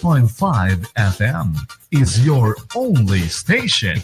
96.5 FM is your only station.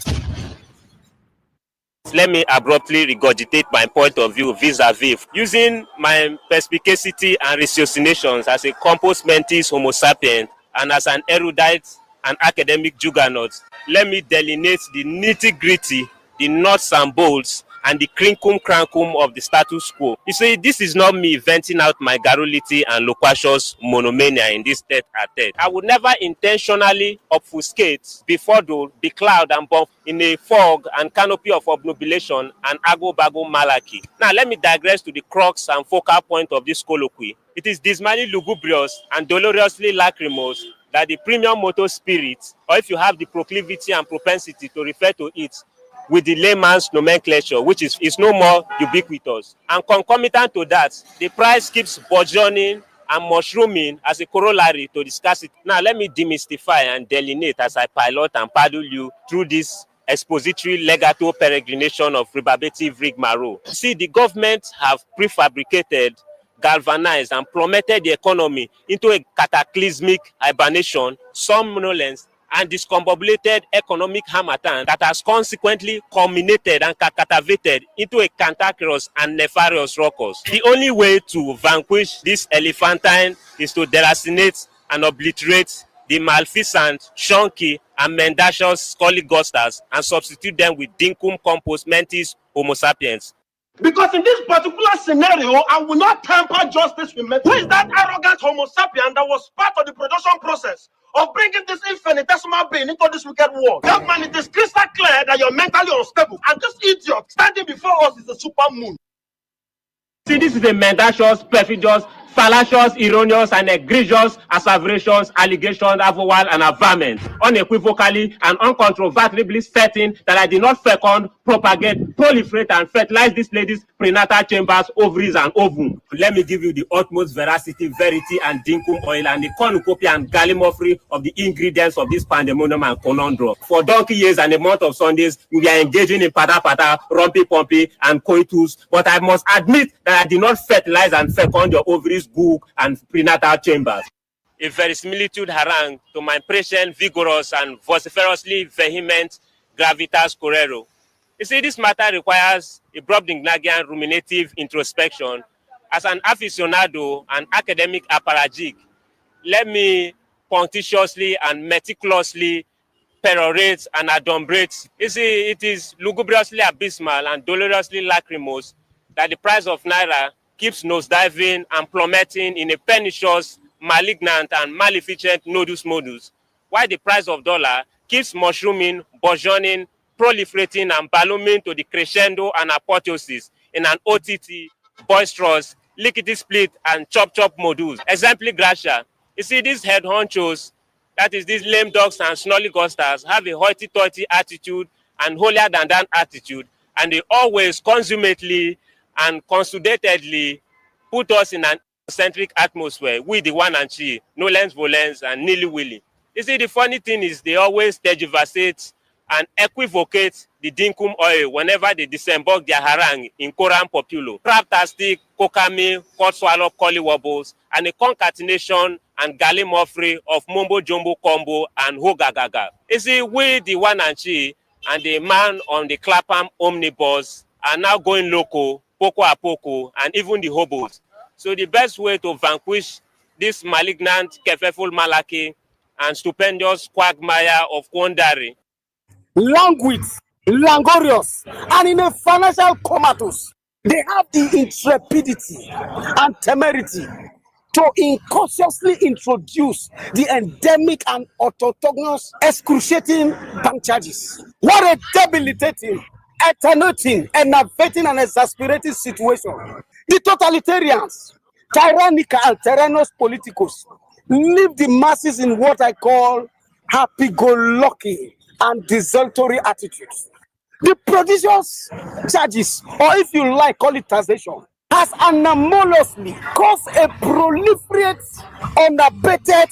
Let me abruptly regurgitate my point of view vis-a-vis using my perspicacity and ratiocinations as a compos mentis homo sapien and as an erudite and academic juggernaut. Let me delineate the nitty-gritty, the nuts and bolts, and the crinkum crankum of the status quo. You see, this is not me venting out my garrulity and loquacious monomania in this tete-a-tete. I would never intentionally obfuscate, befuddle, becloud, and buff in a fog and canopy of obnubilation and ago-bago malarkey. Now, let me digress to the crux and focal point of this colloquy. It is dismally lugubrious and dolorously lachrymose that the premium motor spirit, or if you have the proclivity and propensity to refer to it with the layman's nomenclature, which is no more ubiquitous. And concomitant to that, the price keeps burgeoning and mushrooming as a corollary to the scarcity. Now, let me demystify and delineate as I pilot and paddle you through this expository legato peregrination of rebarbative rigmarole. See, the government have prefabricated, galvanized, and plummeted the economy into a cataclysmic hibernation, somnolence, and discombobulated economic harmattan that has consequently culminated and catavated into a cantankerous and nefarious ruckus. The only way to vanquish this elephantine is to deracinate and obliterate the malfeasant, shonky, and mendacious scolligosters and substitute them with dinkum compos mentis homo sapiens. Because in this particular scenario, I will not temper justice with mental. Who is that arrogant homo sapien that was part of the production process of bringing this infinitesimal being into this wicked world? That man, it is crystal clear that you're mentally unstable. And this idiot standing before us is a super moon. See, this is a mendacious, perfidious, fallacious, erroneous, and egregious asseverations, allegations, avowal, and averment, unequivocally and uncontrovertibly certain that I did not fecund, propagate, proliferate, and fertilize this lady's prenatal chambers, ovaries, and ovum. Let me give you the utmost veracity, verity, and dinkum oil, and the cornucopia and gallimaufry of the ingredients of this pandemonium and conundrum. For donkey years and a month of Sundays, we are engaging in pata-pata, rumpy-pumpy, and coitus, but I must admit that I did not fertilize and fecund your ovaries, gook, and prenatal chambers. A verisimilitude harangue to my prescient, vigorous, and vociferously vehement gravitas correro. You see, this matter requires a Brobdingnagian ruminative introspection. As an aficionado and academic apparatchik, let me punctiliously and meticulously perorate and adumbrate. You see, it is lugubriously abysmal and dolorously lachrymose that the price of naira keeps nosediving and plummeting in a pernicious, malignant, and maleficent nodus modus, while the price of dollar keeps mushrooming, burgeoning, proliferating, and ballooning to the crescendo and apotheosis in an OTT, boisterous, lickety-split, and chop-chop modus. Exempli gratia. You see, these head honchos, that is, these lame dogs and snolligosters, have a hoity-toity attitude and holier-than-thou attitude, and they always consummately and consudatedly put us in an centric atmosphere with the one and she, nolens volens and nilly-willy. You see, the funny thing is they always tergiversate and equivocate the dinkum oil whenever they disembark their harangue in Koran populo. Craptastic, kokami, hot swallow, collywobbles, and a concatenation and gallimaufry of mumbo-jumbo combo and hogagaga. You see, we, the one and she, and the man on the Clapham omnibus are now going loco, poco a poco, and even the hobos. So the best way to vanquish this malignant, kefeful malaki and stupendous quagmire of Kwondari. Languid, languorous, and in a financial comatose, they have the intrepidity and temerity to incautiously introduce the endemic and autochthonous excruciating bank charges. What a debilitating, attenuating, enervating, and exasperating situation. The totalitarians, tyrannical and tyrannous politicos, leave the masses in what I call happy-go-lucky and desultory attitudes. The prodigious charges, or if you like, call it taxation, has anomalously caused a proliferate, unabated,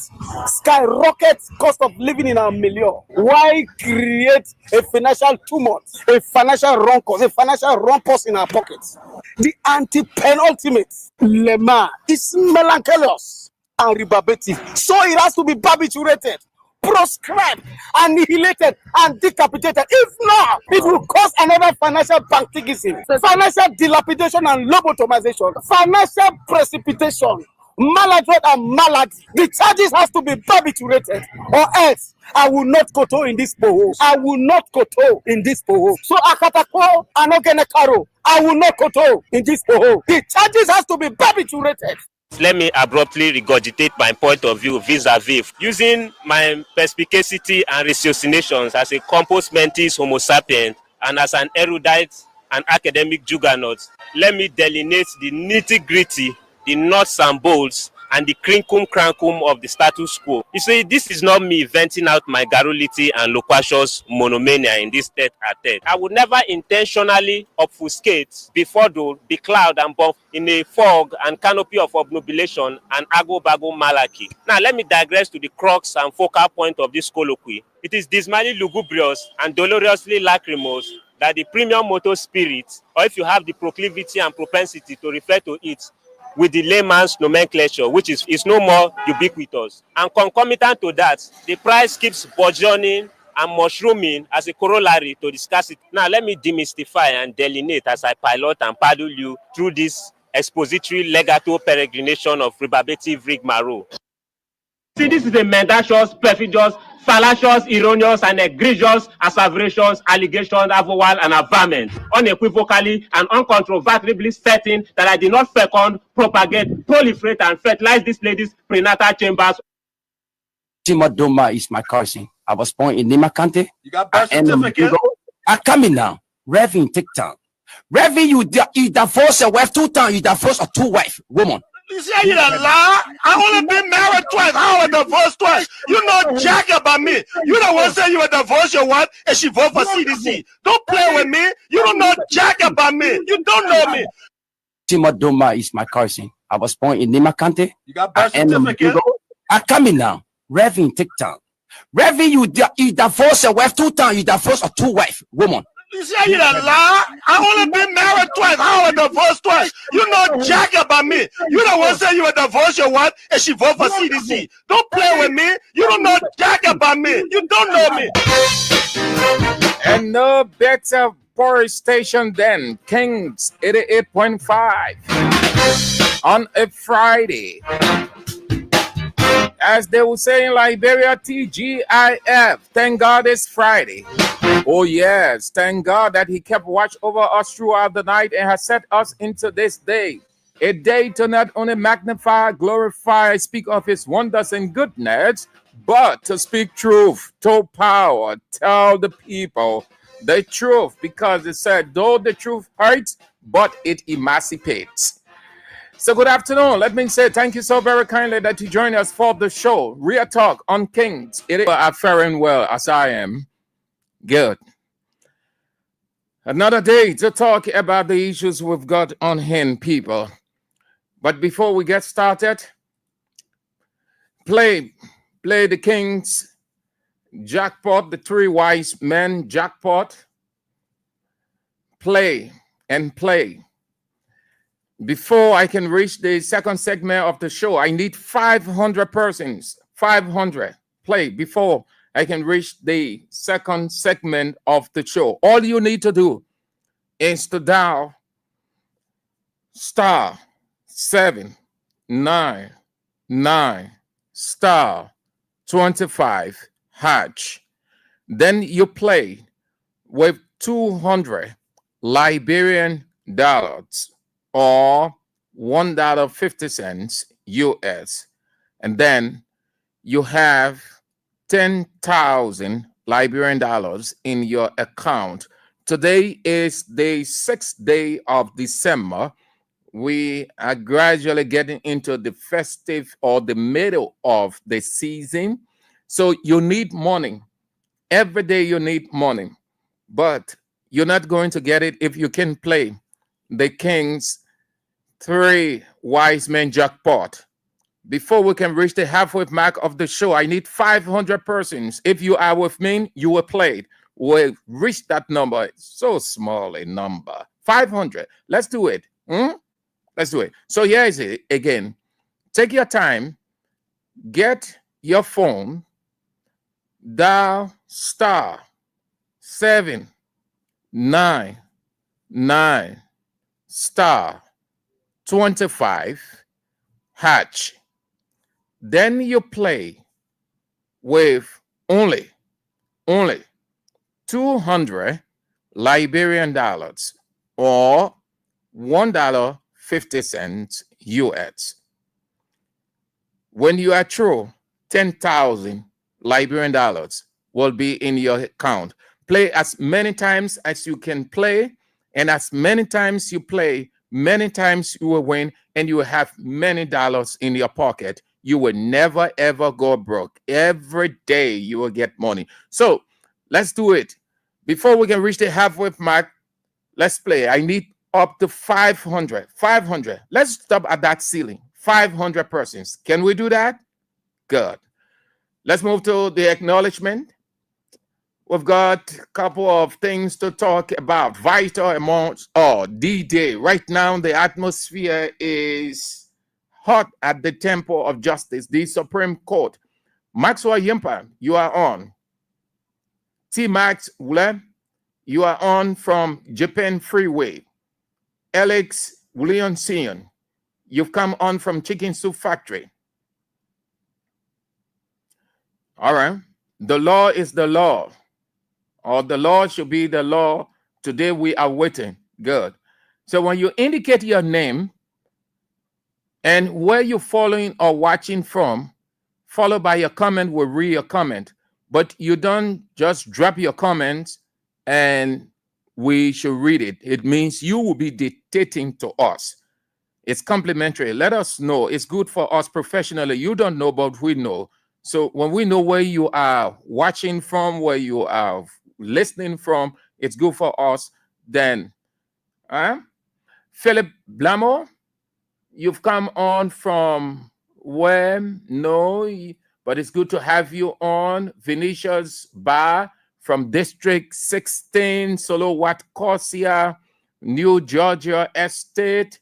skyrocket cost of living in our milieu. Why create a financial tumult, a financial rumpus, in our pockets? The anti-penultimate lemma is melancholious, and rebarbative. So it has to be barbiturated, proscribed, annihilated, and decapitated. If not, it will cause another financial banditism, financial dilapidation and lobotomization, financial precipitation, maladroit and malady. The charges has to be barbiturated, or else I will not koto in this poho. I will not koto in this poho. So Akatako and Ogenekaro, I will not koto in this poho. The charges has to be barbiturated. Let me abruptly regurgitate my point of view vis-a-vis using my perspicacity and ratiocinations as a compos mentis homo sapien and as an erudite and academic juggernaut. Let me delineate the nitty-gritty, the nuts and bolts, and the crinkum-crankum of the status quo. You see, this is not me venting out my garrulity and loquacious monomania in this tete-a-tete. I would never intentionally obfuscate, befuddle, becloud, and buff in a fog and canopy of obnubilation and ago-bago malarkey. Now, let me digress to the crux and focal point of this colloquy. It is dismally lugubrious and dolorously lachrymose that the premium motor spirit, or if you have the proclivity and propensity to refer to it with the layman's nomenclature, which is no more ubiquitous. And concomitant to that, the price keeps burgeoning and mushrooming as a corollary to the scarcity. Now, let me demystify and delineate as I pilot and paddle you through this expository legato peregrination of rebarbative rigmarole. See, this is a mendacious, perfidious, fallacious, erroneous, and egregious asseverations, allegations, avowal, and averment, unequivocally and uncontrovertibly certain that I did not fecund, propagate, proliferate, and fertilize this lady's prenatal chambers. Timadoma is my cousin. I was born in Nimakante. You got birth certificate? I come in now. Reverend, take time. Reverend, you divorce your wife 2 times. You divorce a 2 wife woman. You see how you done lie? I only been married twice. I was divorced twice. You know jack about me. You don't want to say you would divorce your wife and she vote for CDC. Don't play with me. You don't know jack about me. You don't know me. Timadoma is my cousin. I was born in Nimakante. You got birth certificate? I come in now. Reverend, take time. Reverend, you divorce your wife 2 times. You divorce a 2 wife woman. You see how you done lie? I only been married twice. I was divorced twice. You know jack about me. You don't want to say you would divorce your wife and she vote for CDC. Don't play with me. You don't know jack about me. You don't know me. And no better power station than Kings 88.5 on a Friday. As they will say in Liberia, TGIF. Thank God it's Friday. Oh yes, thank God that he kept watch over us throughout the night and has set us into this day. A day to not only magnify, glorify, speak of his wonders and goodness, but to speak truth, to power, tell the people the truth, because it said, though the truth hurts, but it emancipates. So good afternoon. Let me say thank you so very kindly that you join us for the show. Real Talk on Kings. It are faring well as I am. Good. Another day to talk about the issues we've got on hand, people. But before we get started, play the Kings Jackpot, the 3 wise men Jackpot. Play and play. Before I can reach the second segment of the show, I need 500 persons. 500 play before I can reach the second segment of the show. All you need to do is to dial *799 *25#. Then you play with 200 Liberian dollars or $1.50 US. And then you have 10,000 Liberian dollars in your account. Today is the 6th day of December. We are gradually getting into the festive or the middle of the season. So you need money. Every day you need money. But you're not going to get it if you can play the King's 3 wise men Jackpot. Before we can reach the halfway mark of the show, I need 500 persons. If you are with me, you will play it. We'll reach that number. It's so small a number. 500. Let's do it. Let's do it. So here is it again. Take your time get your phone, dial *799*25 hatch. Then you play with only 200 Liberian dollars or $1.50 US. When you are through, 10,000 Liberian dollars will be in your account. Play as many times as you can play, and as many times you play, many times you will win, and you will have many dollars in your pocket. You will never ever go broke. Every day you will get money. So let's do it. Before we can reach the halfway mark, let's play. I need up to 500. 500. Let's stop at that ceiling. 500 persons. Can we do that? Good. Let's move to the acknowledgement. We've got a couple of things to talk about. Vital amounts. D-Day. Right now, the atmosphere is hot at the Temple of Justice, the Supreme Court. Maxwell Yimpa, you are on. T. Max Wule, you are on from Japan Freeway. Alex Williamson, you've come on from Chicken Soup Factory. All right. The law is the law, or the law should be the law. Today we are waiting. Good. So when you indicate your name and where you're following or watching from, followed by your comment, we'll read your comment. But you don't just drop your comments and we should read it. It means you will be dictating to us. It's complimentary. Let us know. It's good for us professionally. You don't know, but we know. So when we know where you are watching from, where you are listening from, it's good for us. Then, Philip Blamo, you've come on from where? No, but it's good to have you on. Vinicius Bar from District 16, Solowat Corsia, New Georgia Estate.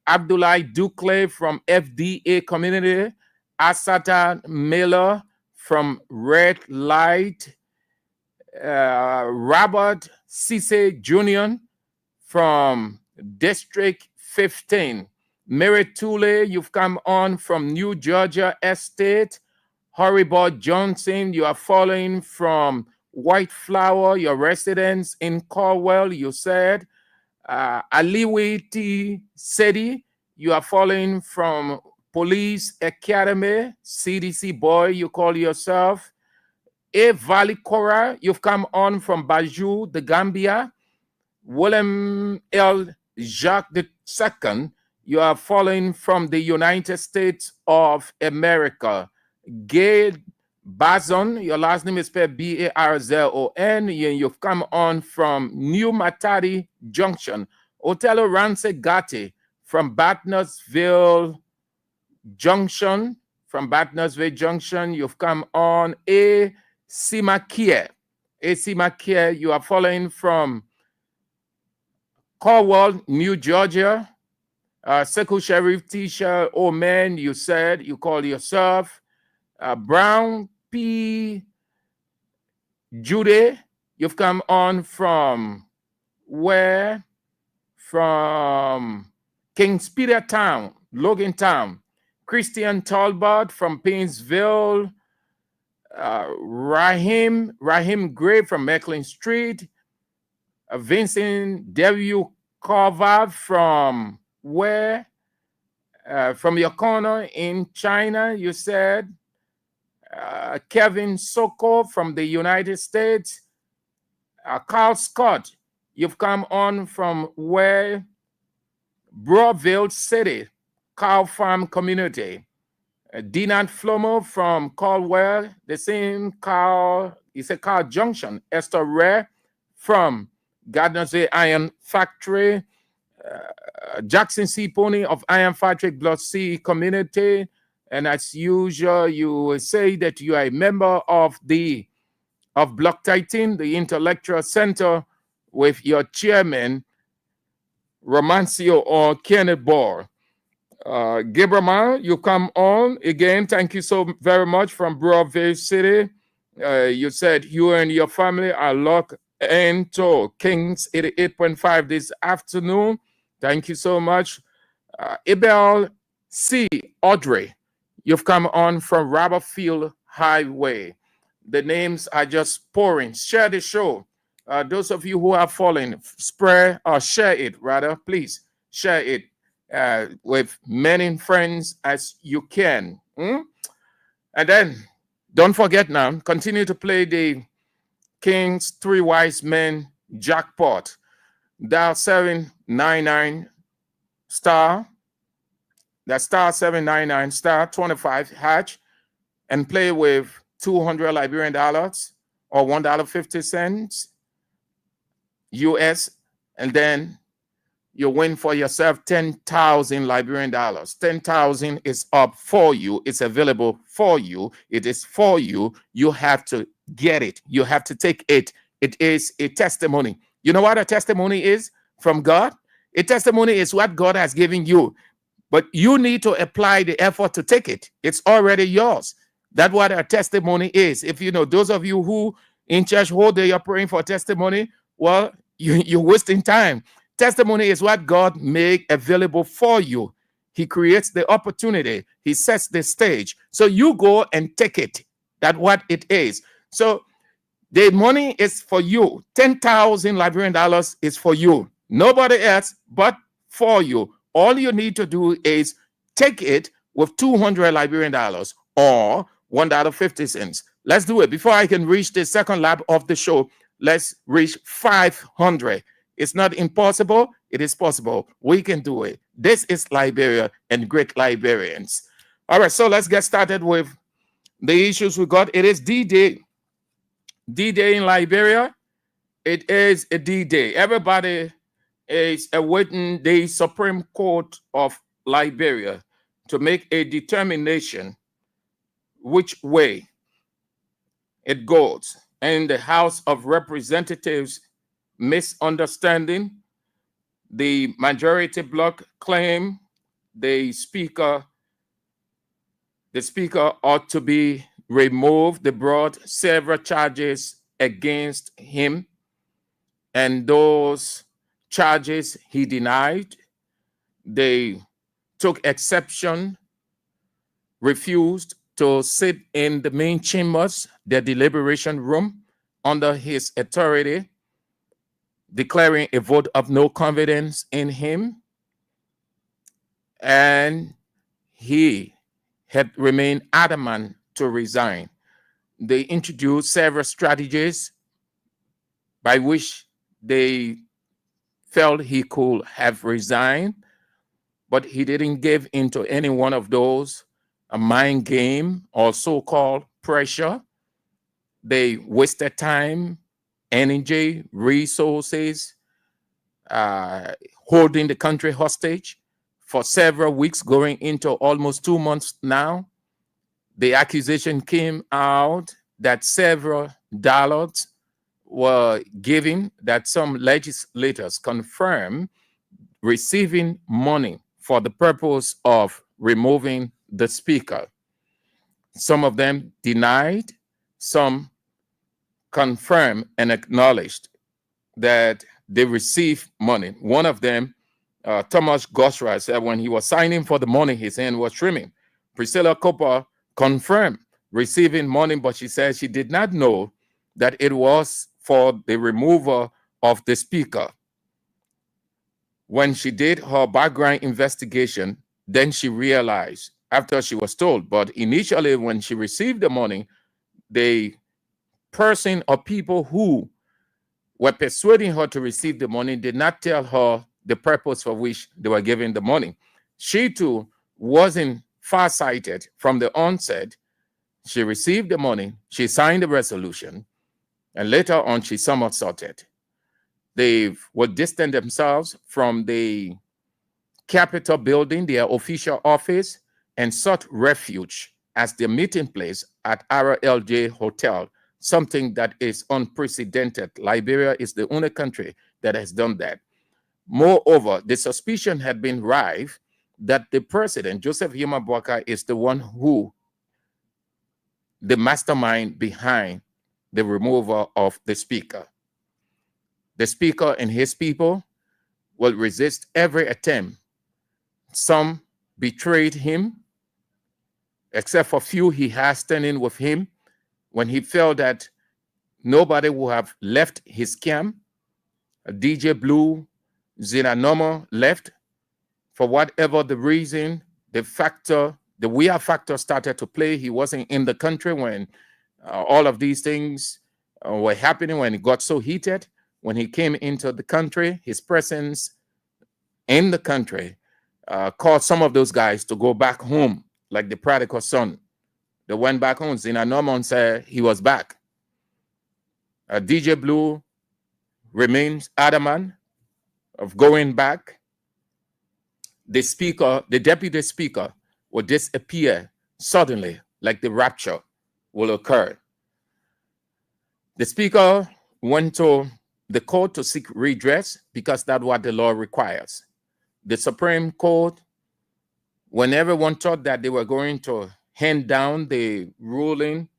Abdullah Ducle from FDA Community. Asata Miller from Red Light. Robert Cisse Jr. from District 15. Mary Tule, you've come on from New Georgia Estate. Horrible Johnson, you are following from White Flower, your residence in Corwell, you said. Aliwi T. Sedi, you are following from Police Academy, CDC boy, you call yourself. A Valley Cora, you've come on from Bajou, the Gambia. William L. Jacques II, you are following from the United States of America. Gay Bazon, your last name is spelled Barzon. You've come on from New Matadi Junction. Otello Rance Gatti from Batnersville Junction. From Batnersville Junction, you've come on. A Simakia, you are following from Corwell, New Georgia. Sekou Sheriff Tisha, oh man, you said you call yourself. Brown P. Jude, you've come on from where? From Kings Peter Town, Logan Town. Christian Talbot from Painesville. Rahim Gray from Mecklin Street. Vincent W. Carver from where? From your corner in China, you said. Kevin Soko from the United States. Carl Scott, you've come on from where? Broadville City, Cow Farm Community. Dinant Flomo from Caldwell, the same Carl, it's a Carl Junction. Esther Rare from Gardner's Iron Factory. Jackson C. Pony of Iron Factory Block C Community. And as usual, you will say that you are a member of Block 13, the Intellectual Center, with your chairman, Romancio or Kenneth Ball. Gibrama, you come on again. Thank you so very much from Broadway City. You said you and your family are locked into Kings 88.5 this afternoon. Thank you so much. Ibel C. Audrey, you've come on from Robberfield Highway. The names are just pouring. Share the show. Those of you who are following, share it rather. Please share it with many friends as you can. And then don't forget now, continue to play the King's Three Wise Men Jackpot. Dial 799 star. That's star 799 star 25 hatch and play with 200 Liberian dollars or $1.50 US, and then you win for yourself 10,000 Liberian dollars. 10,000 is up for you. It's available for you. It is for you. You have to get it. You have to take it. It is a testimony. You know what a testimony is from God? A testimony is what God has given you, but you need to apply the effort to take it. It's already yours. That's what a testimony is. If you know, those of you who in church whole day you're praying for testimony, well, you're wasting time. Testimony is what God made available for you. He creates the opportunity. He sets the stage. So you go and take it. That's what it is. So the money is for you. 10,000 Liberian dollars is for you. Nobody else but for you. All you need to do is take it with 200 Liberian dollars or $1.50. Let's do it. Before I can reach the second lap of the show, let's reach 500. It's not impossible. It is possible. We can do it. This is Liberia and great Liberians. All right, so let's get started with the issues we got. It is D-Day. D-Day in Liberia. It is a D-Day. Everybody is awaiting the Supreme Court of Liberia to make a determination which way it goes. And the House of Representatives misunderstanding. The majority bloc claim the speaker ought to be removed. They brought several charges against him, and those charges he denied. They took exception, refused to sit in the main chambers, the deliberation room, under his authority, declaring a vote of no confidence in him. And he had remained adamant to resign. They introduced several strategies by which they felt he could have resigned, but he didn't give into any one of those, a mind game or so-called pressure. They wasted time, energy, resources, holding the country hostage for several weeks, going into almost 2 months now. The accusation came out that several dollars were given, that some legislators confirmed receiving money for the purpose of removing the speaker. Some of them denied, some confirmed and acknowledged that they received money. One of them, Thomas Gosra, said when he was signing for the money, his hand was trembling. Priscilla Cooper confirmed receiving money, but she said she did not know that it was for the removal of the speaker. When she did her background investigation, then she realized, after she was told, but initially when she received the money, the person or people who were persuading her to receive the money did not tell her the purpose for which they were giving the money. She too wasn't farsighted from the onset. She received the money, she signed the resolution, and later on she somersaulted. They would distance themselves from the Capitol building, their official office, and sought refuge as their meeting place at RLJ Hotel, something that is unprecedented. Liberia is the only country that has done that. Moreover, the suspicion had been rife that the president, Joseph Yuma Boakai, is the one who, the mastermind behind the removal of the speaker. The speaker and his people will resist every attempt. Some betrayed him, except for few he has standing with him when he felt that nobody would have left his camp. DJ Blue, Zinanomo left. For whatever the reason, the weird factor started to play. He wasn't in the country when all of these things were happening, when it got so heated. When he came into the country, his presence in the country caused some of those guys to go back home, like the prodigal son. They went back home. Zinanomo said he was back. DJ Blue remains adamant of going back. The speaker, the deputy speaker, will disappear suddenly, like the rapture will occur. The speaker went to the court to seek redress because that's what the law requires. The Supreme Court, when everyone thought that they were going to hand down the ruling,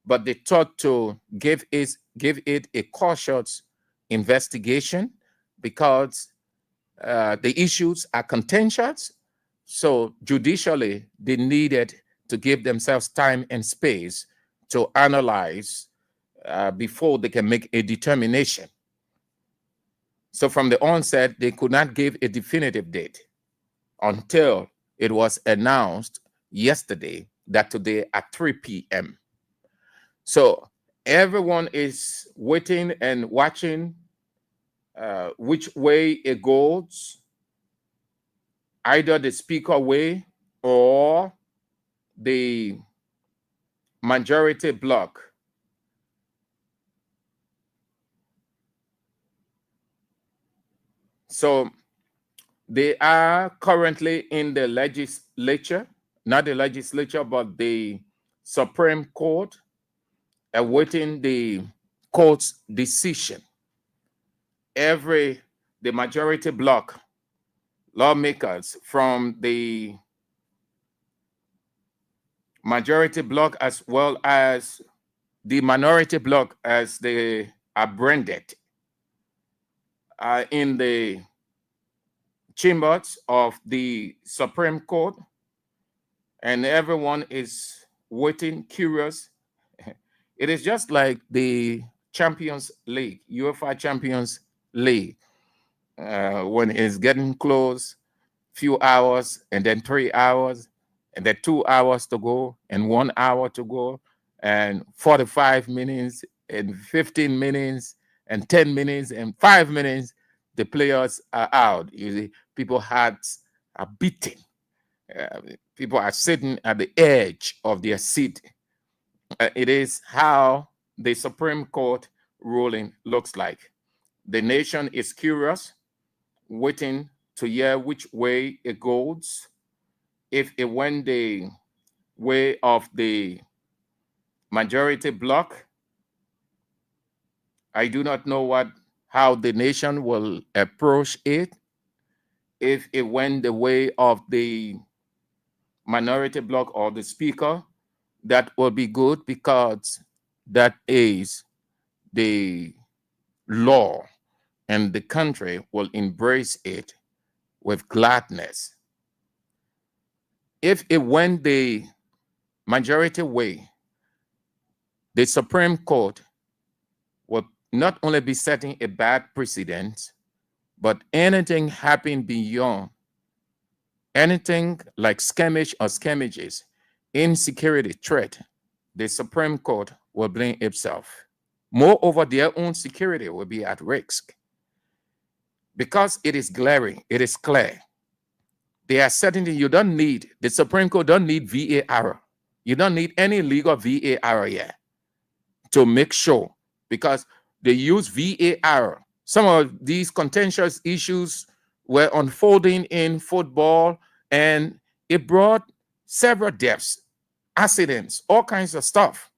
but they thought to give it a cautious investigation because the issues are contentious. So judicially, they needed to give themselves time and space to analyze before they can make a determination. So from the onset, they could not give a definitive date until it was announced yesterday that today at 3 p.m. So everyone is waiting and watching which way it goes, either the speaker way or the majority bloc. So they are currently in the legislature, not the legislature, but the Supreme Court, awaiting the court's decision. The majority bloc lawmakers from the majority bloc as well as the minority bloc, as they are branded, in the chambers of the Supreme Court, and everyone is waiting, curious. It is just like the Champions League, UEFA Champions League, when it's getting close, few hours, and then 3 hours, and then 2 hours to go, and 1 hour to go, and 45 minutes, and 15 minutes, and 10 minutes, and 5 minutes, the players are out. Usually, people's hearts are beating. People are sitting at the edge of their seat. It is how the Supreme Court ruling looks like. The nation is curious, waiting to hear which way it goes. If it went the way of the majority bloc, I do not know how the nation will approach it. If it went the way of the minority bloc or the speaker, that will be good because that is the law, and the country will embrace it with gladness. If it went the majority way, the Supreme Court will not only be setting a bad precedent, but anything happening beyond, anything like skirmish or skirmishes, insecurity, threat, the Supreme Court will blame itself. Moreover, their own security will be at risk because it is glaring, it is clear. They are certain you don't need, the Supreme Court don't need VAR. You don't need any legal VAR yet to make sure, because they use VAR. Some of these contentious issues were unfolding in football, and it brought several deaths, accidents, all kinds of stuff.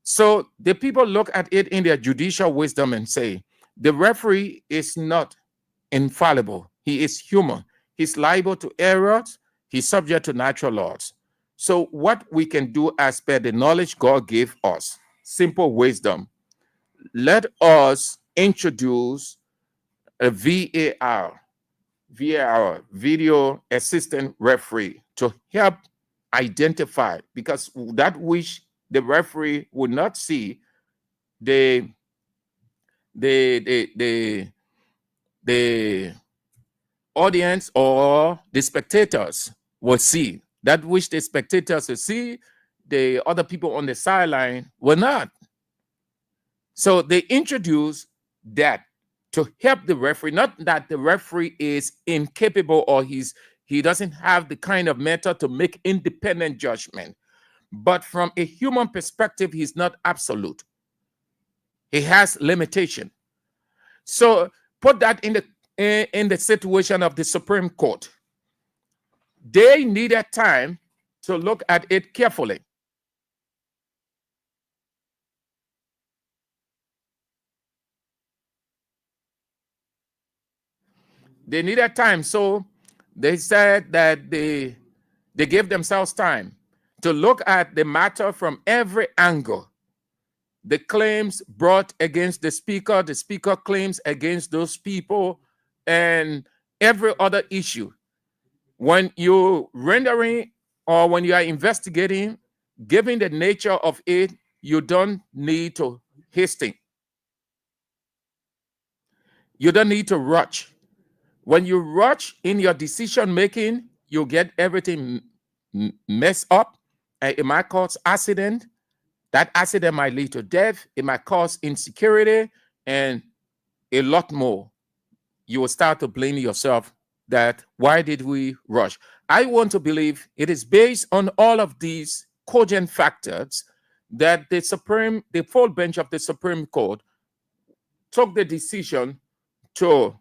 So the people look at it in their judicial wisdom and say, the referee is not infallible. He is human. He's liable to errors. He's subject to natural laws. So what we can do as per the knowledge God gave us, simple wisdom, let us introduce a VAR, video assistant referee, to help identify, because that which the referee would not see, the audience or the spectators will see. That which the spectators will see, the other people on the sideline will not. So they introduce that to help the referee, not that the referee is incapable or he doesn't have the kind of method to make independent judgment, but from a human perspective, he's not absolute. He has limitation. So put that in the situation of the Supreme Court. They needed time to look at it carefully. They needed time, so they said that they gave themselves time to look at the matter from every angle. The claims brought against the speaker claims against those people, and every other issue. When you're rendering or when you are investigating, given the nature of it, you don't need to hasten. You don't need to rush. When you rush in your decision making, you get everything messed up, and it might cause accident. That accident might lead to death. It might cause insecurity and a lot more. You will start to blame yourself that why did we rush? I want to believe it is based on all of these cogent factors that the full bench of the Supreme Court took the decision to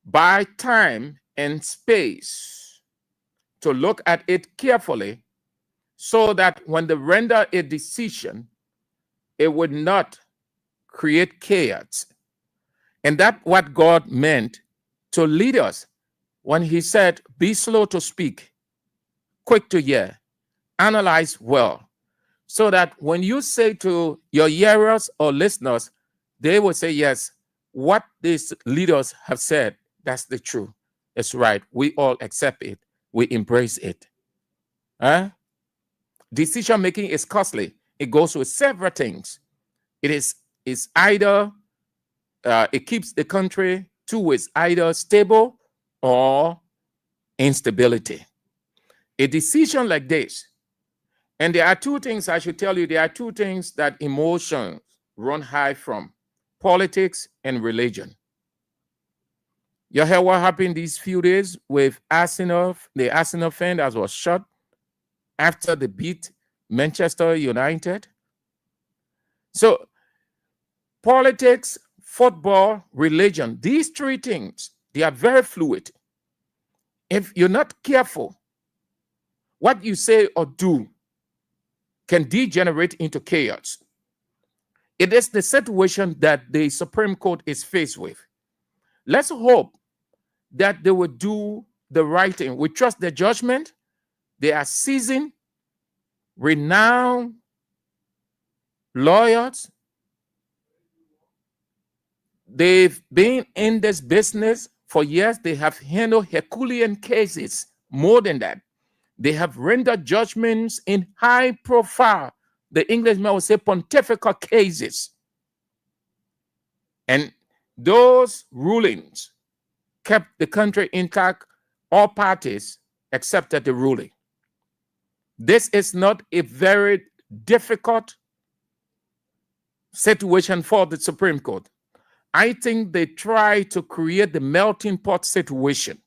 buy time and space to look at it carefully, so that when they render a decision, it would not create chaos. And that's what God meant to lead us when he said, be slow to speak, quick to hear, analyze well, so that when you say to your hearers or listeners, they will say, yes, what these leaders have said, that's the truth. It's right. We all accept it. We embrace it. Decision making is costly. It goes with several things. It is either it keeps the country towards either stable or instability. A decision like this, and there are two things I should tell you. There are two things that emotions run high from: politics and religion. You heard what happened these few days with Arsenal, the Arsenal fan that was shot after they beat Manchester United. So politics, football, religion, these three things, they are very fluid. If you're not careful, what you say or do can degenerate into chaos. It is the situation that the Supreme Court is faced with. Let's hope that they will do the right thing. We trust their judgment. They are seasoned, renowned lawyers. They've been in this business for years. They have handled Herculean cases. More than that, they have rendered judgments in high profile, the Englishman would say, pontifical cases. And those rulings kept the country intact. All parties accepted the ruling. This is not a very difficult situation for the Supreme Court. I think they try to create the melting pot situation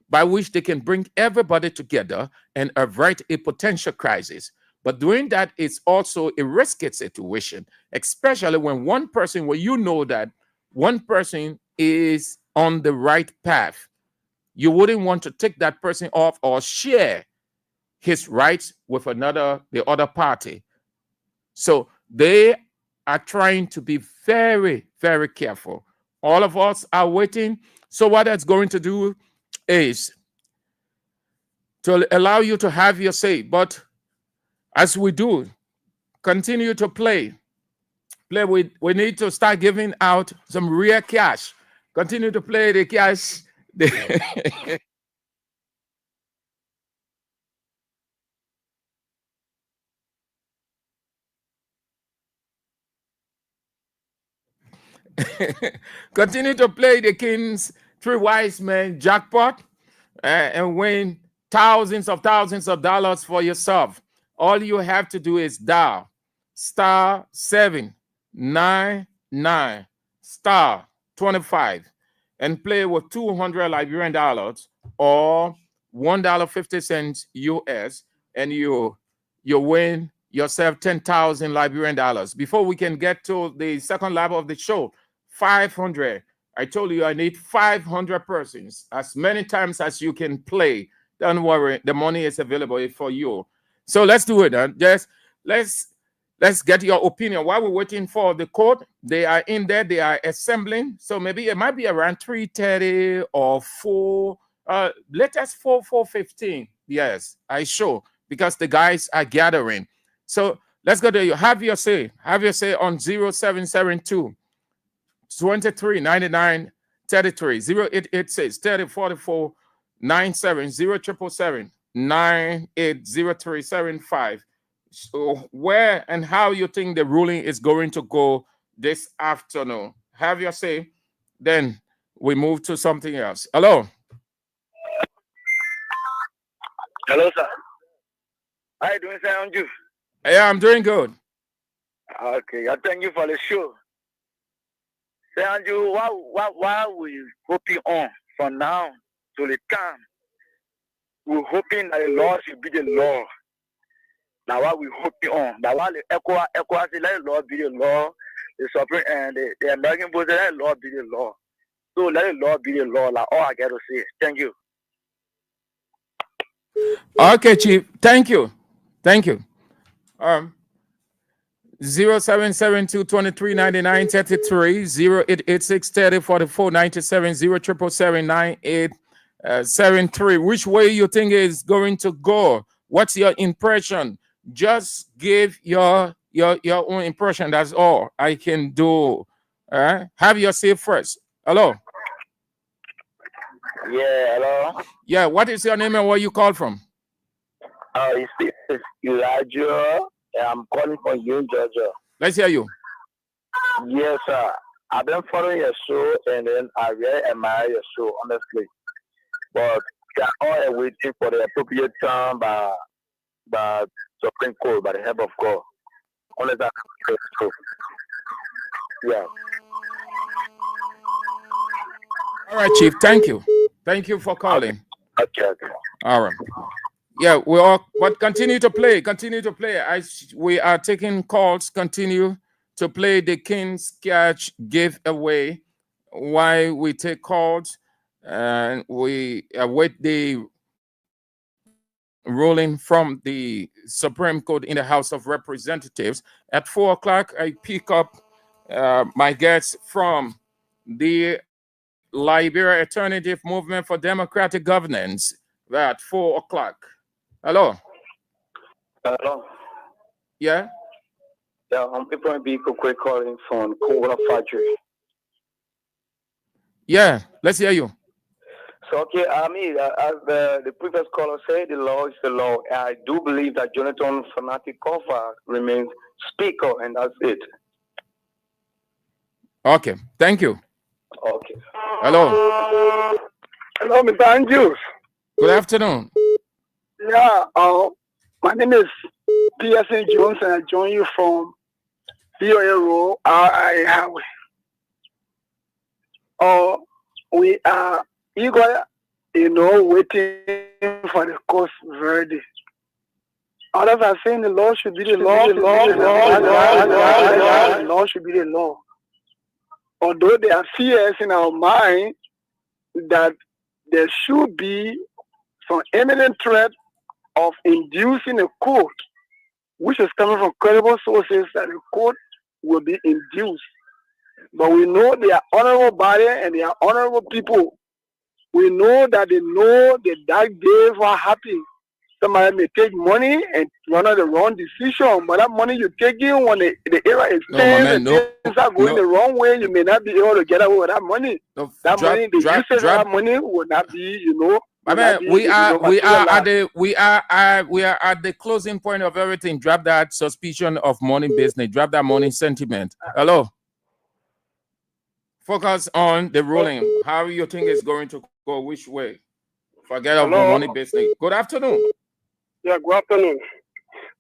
by which they can bring everybody together and avert a potential crisis. But doing that is also a risky situation, especially when one person, where you know that one person is on the right path. You wouldn't want to take that person off or share his rights with the other party. So they are trying to be very, very careful. All of us are waiting. So what that's going to do is to allow you to have your say. But as we do, continue to play. We need to start giving out some real cash. Continue to play the cash. Continue to play the King's Three Wise Men Jackpot and win thousands of dollars for yourself. All you have to do is dial *799 *25 and play with 200 Liberian dollars or $1.50 US, and you win yourself 10,000 Liberian dollars. Before we can get to the second level of the show, 500. I told you I need 500 persons, as many times as you can play. Don't worry, the money is available for you. So let's do it. Just let's get your opinion. While we're waiting for the code, they are in there. They are assembling. So maybe it might be around 3:30 or 4. Latest 4:15. Yes, I sure, because the guys are gathering. So let's go to you. Have your say. Have your say on 0772 2399 33 0886 3044 97 0777 980375. So where and how you think the ruling is going to go this afternoon? Have your say. Then we move to something else. Hello. Hello, sir. How you doing, sir? Anrews? Yeah, I'm doing good. Okay, I thank you for the show. Sir Anrews, why we hoping on from now to the time? We're hoping that the law should be the law. Now what we hoping on? Now while the ECOWAS say let the law be the law, the Supreme and the American board say let the law be the law. So let the law be the law. Like all I got to say. Thank you. Okay, Chief. Thank you. 0772 2399 33 0886 3044 97 0777 9873. Which way you think is going to go? What's your impression? Just give your own impression. That's all I can do. Have your say first. Hello. Yeah, hello. Yeah, what is your name and where you call from? It's Elijah. I'm calling from you, Georgia. Let's hear you. Yes, sir. I've been following your show, and then I really admire your show, honestly. But we are all waiting for the appropriate time by Supreme Court, by the help of God. Only that. Yeah. All right, Chief. Thank you. Thank you for calling. Okay. All right. Yeah, we all, but continue to play. We are taking calls. Continue to play the King's Catch giveaway while we take calls, and we await the ruling from the Supreme Court in the House of Representatives. At 4 o'clock, I pick up my guests from the Liberia Alternative Movement for Democratic Governance at 4 o'clock. Hello. Hello. Yeah. Yeah, I'm people be quick calling from Kola Factory. Yeah, let's hear you. So okay, I mean, as the previous caller said, the law is the law. I do believe that Jonathan Fanatic Kofa remains speaker, and that's it. Okay, thank you. Okay. Hello. Hello, Mr. Anrews. Good afternoon. Yeah, my name is Pearson Jones, and I join you from BOA Road, RI Highway. We are eager, waiting for the court verdict. Others are saying the law should be the law. The law should be the law. Although there are fears in our mind that there should be some imminent threat of inducing a court, which is coming from credible sources, that the court will be induced. But we know they are honorable body and they are honorable people. We know that they know the dark days were happening Somebody may take money and run out the wrong decision, but that money you taking when the era is tense and things are going the wrong way, you may not be able to get away with that money. That money, the usage of that money will not be, I mean, we are at the closing point of everything. Drop that suspicion of money business. Drop that money sentiment. Hello. Focus on the ruling. How you think it's going to go? Which way? Forget about money business. Good afternoon. Yeah, good afternoon.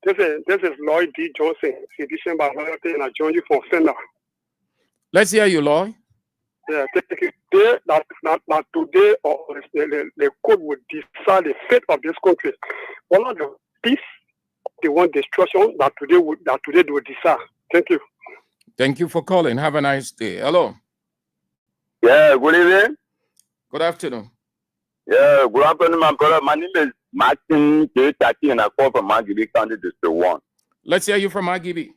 This is Lloyd D. Johnson, edition by Loyalty, and I join you from Fender. Let's hear you, Lloyd. Yeah, today or the court will decide the fate of this country. One of the peace, the one destruction that today will decide. Thank you. Thank you for calling. Have a nice day. Hello. Yeah, good evening. Good afternoon. Yeah, good afternoon, my brother. My name is Martin J. and I call from Magibi County District 1. Let's hear you from Magibi.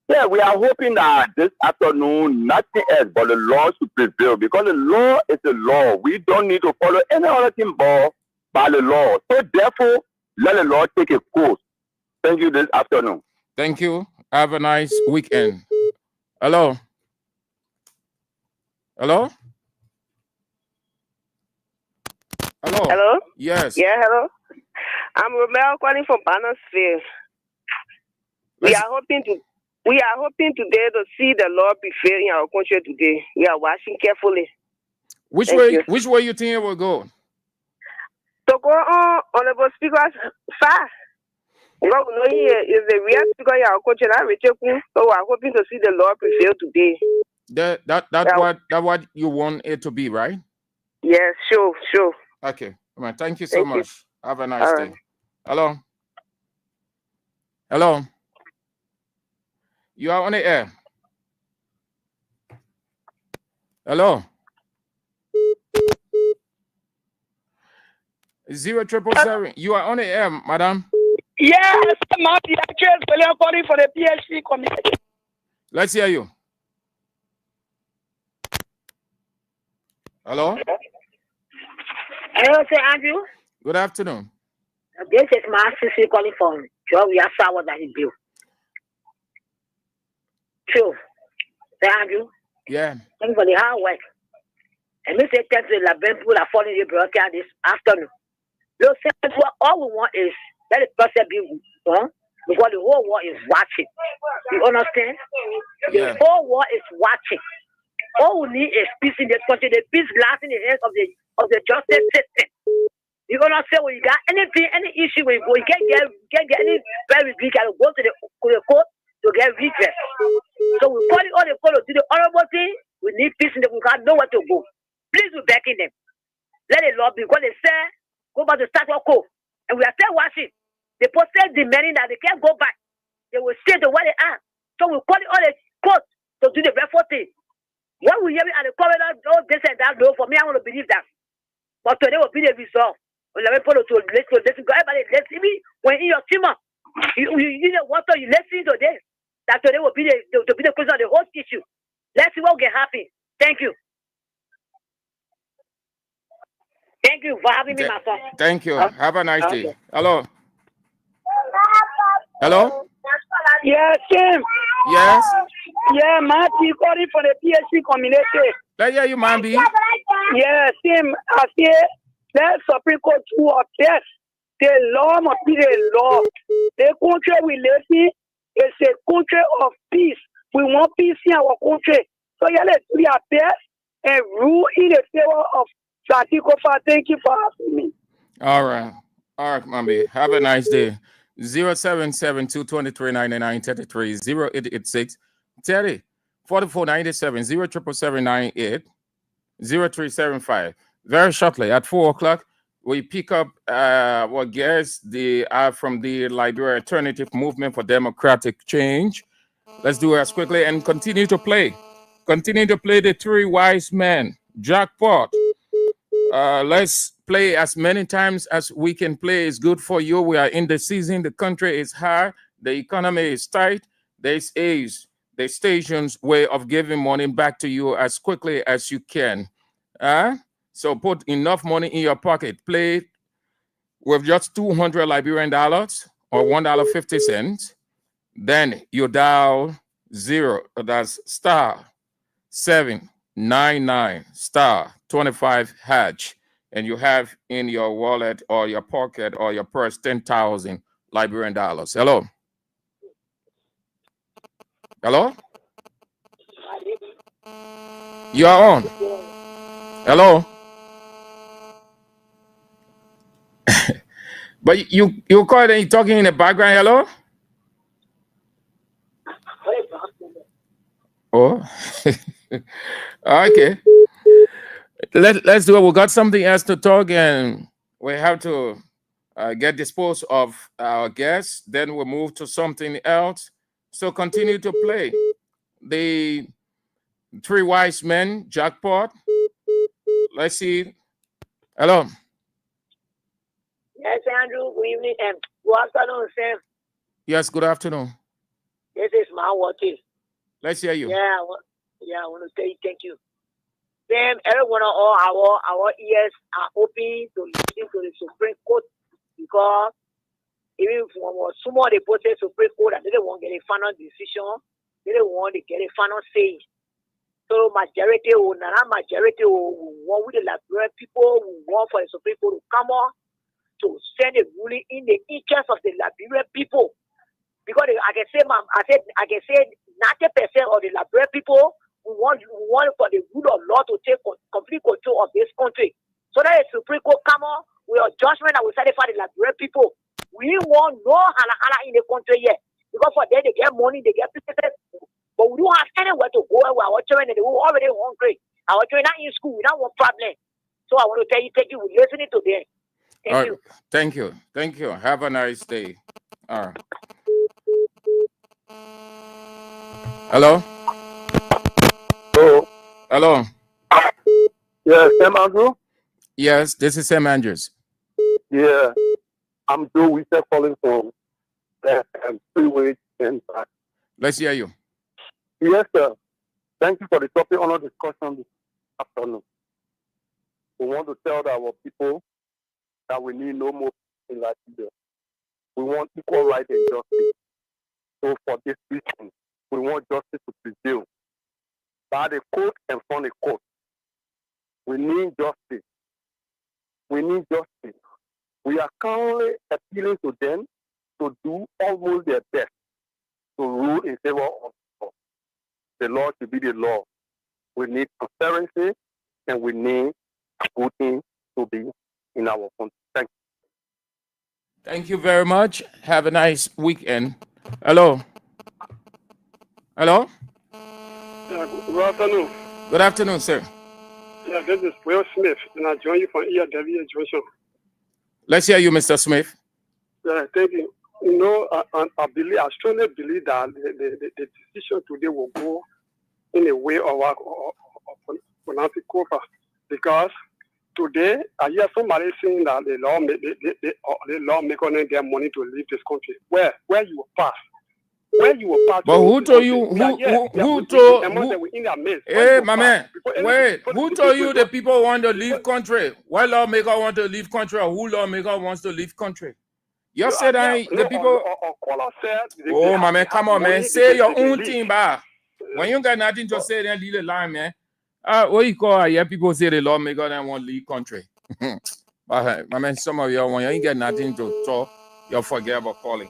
Yeah, we are hoping that this afternoon, nothing else but the law should prevail, because the law is the law. We don't need to follow any other thing but by the law. So therefore, let the law take a course. Thank you this afternoon. Thank you. Have a nice weekend. Hello. Hello? Hello. Hello? Yes. Yeah, hello. I'm Romeo calling from Bannersfield. We are hoping today to see the Lord prevail in our country today. We are watching carefully. Which way you think it will go? To go on, honorable speakers, fast. God will know here is the real speaker in our country. So we are hoping to see the Lord prevail today. That's what you want it to be, right? Yes, sure. Okay. All right. Thank you so much. Have a nice day. Hello. Hello. You are on the air. Hello. 0777. You are on the air, madam. Yes, I'm the actress calling for the PhD committee. Let's hear you. Hello. Hello, Sir Andrew. Good afternoon. This is my sister calling from Joe. We are sour that he built. True. Sir Andrew. Yeah. Thank you for the hard work. And we say thanks to the people that follow the broadcast this afternoon. Look, all we want is let the person be wrong, because the whole world is watching. You understand? The whole world is watching. All we need is peace in this country. The peace lies in the hands of the justice system. You understand? When you got anything, any issue, when you go, you can't get any very big. You go to the court to get redress. So we call it all the court to do the honorable thing. We need peace in the country. We know where to go. Please be backing them. Let it law be, because they say go back to status quo, and we are still watching. The poster demanding that they can't go back. They will stay to where they are. So we call it all the court to do the reform thing. When we hear it at the corridor, this and that, no, for me, I want to believe that. But today will be the result. When everybody everybody listen me. When in your team, you know what you listen today. That today will be the question of the whole issue. Let's see what will get happen. Thank you. Thank you for having me, my son. Thank you. Have a nice day. Hello. Hello. Yes, Tim. Yes. Yeah, Marty calling for the PhD community. Let's hear you, Mambi. Yeah, Tim. I say let Supreme Court do our best. The law must be the law. The country we live in is a country of peace. We want peace in our country. So yeah, let's do our best and rule in the favor of Satikofa. Thank you for having me. All right, Mambi. Have a nice day. 077-223-9933, 0886 30 4497, 07778 0375. Very shortly at 4 o'clock, we pick up what guests they are from the Liberia Alternative Movement for Democratic Change. Let's do it as quickly and continue to play. Continue to play the Three Wise Men, Jackpot. Let's play as many times as we can play. It's good for you. We are in the season. The country is hard. The economy is tight. This is the station's way of giving money back to you as quickly as you can. So put enough money in your pocket. Play with just $200 or $1.50, then you dial 0, that's star 799 star 25 hash, and you have in your wallet or your pocket or your purse 10,000 Liberian dollars. Hello? Hello? You are on. Hello? But you call it and you're talking in the background. Hello? Oh. Okay. Let's do it. We got something else to talk, and we have to get disposed of our guests. Then we'll move to something else. So continue to play. The Three Wise Men, Jackpot. Let's see. Hello. Yes, Andrew. Good evening and good afternoon, Sam. Yes, good afternoon. This is my watches. Let's hear you. I want to say thank you. Sam, everyone, all our ears are open to listen to the Supreme Court because even from some of the process Supreme Court, they don't want to get a final decision. They don't want to get a final say. So majority will want with the Liberian people who want for the Supreme Court to come on to send a ruling in the interest of the Liberian people. Because I can say 90% of the Liberian people who want for the rule of law to take complete control of this country. So that the Supreme Court come on with a judgment that will satisfy the Liberian people. We want no hala in the country yet. Because for them they get money, they get business. But we don't have anywhere to go with our children, and they were already hungry. Our children are in school, we don't want problem. So I want to tell you, thank you for listening to them. Thank you. Thank you. Thank you. Have a nice day. All right. Hello? Hello. Hello. Yes, Sam Andrew? Yes, this is Sam Andrews. Yeah. I'm Joe Wiese calling from Freeway and back. Let's hear you. Yes, sir. Thank you for the topic on our discussion this afternoon. We want to tell our people that we need no more in Liberia. We want equal rights and justice. So for this reason, we want justice to prevail. By the court and from the court. We need justice. We need justice. We are currently appealing to them to do almost their best to rule in favor of the law to be the law. We need transparency and we need good things to be in our country. Thank you. Thank you very much. Have a nice weekend. Hello. Hello. Good afternoon. Good afternoon, sir. Yeah, this is Will Smith, and I join you from ERW Junction. Let's hear you, Mr. Smith. Yeah, thank you. You know, I strongly believe that the decision today will go in a way of Nancy Cooper, because today I hear somebody saying that the lawmaker need their money to leave this country. Where you will pass. Where you will pass. But who told you? Who told? Hey, my man. Wait. Who told you the people want to leave country? What lawmaker want to leave country, or who lawmaker wants to leave country? You said the people. Oh, my man, come on, man. Say your own thing, ba. When you got nothing to say, then leave the line, man. What you call? Yeah, people say the lawmaker don't want to leave country. But my man, some of you when you ain't got nothing to talk, you'll forget about calling.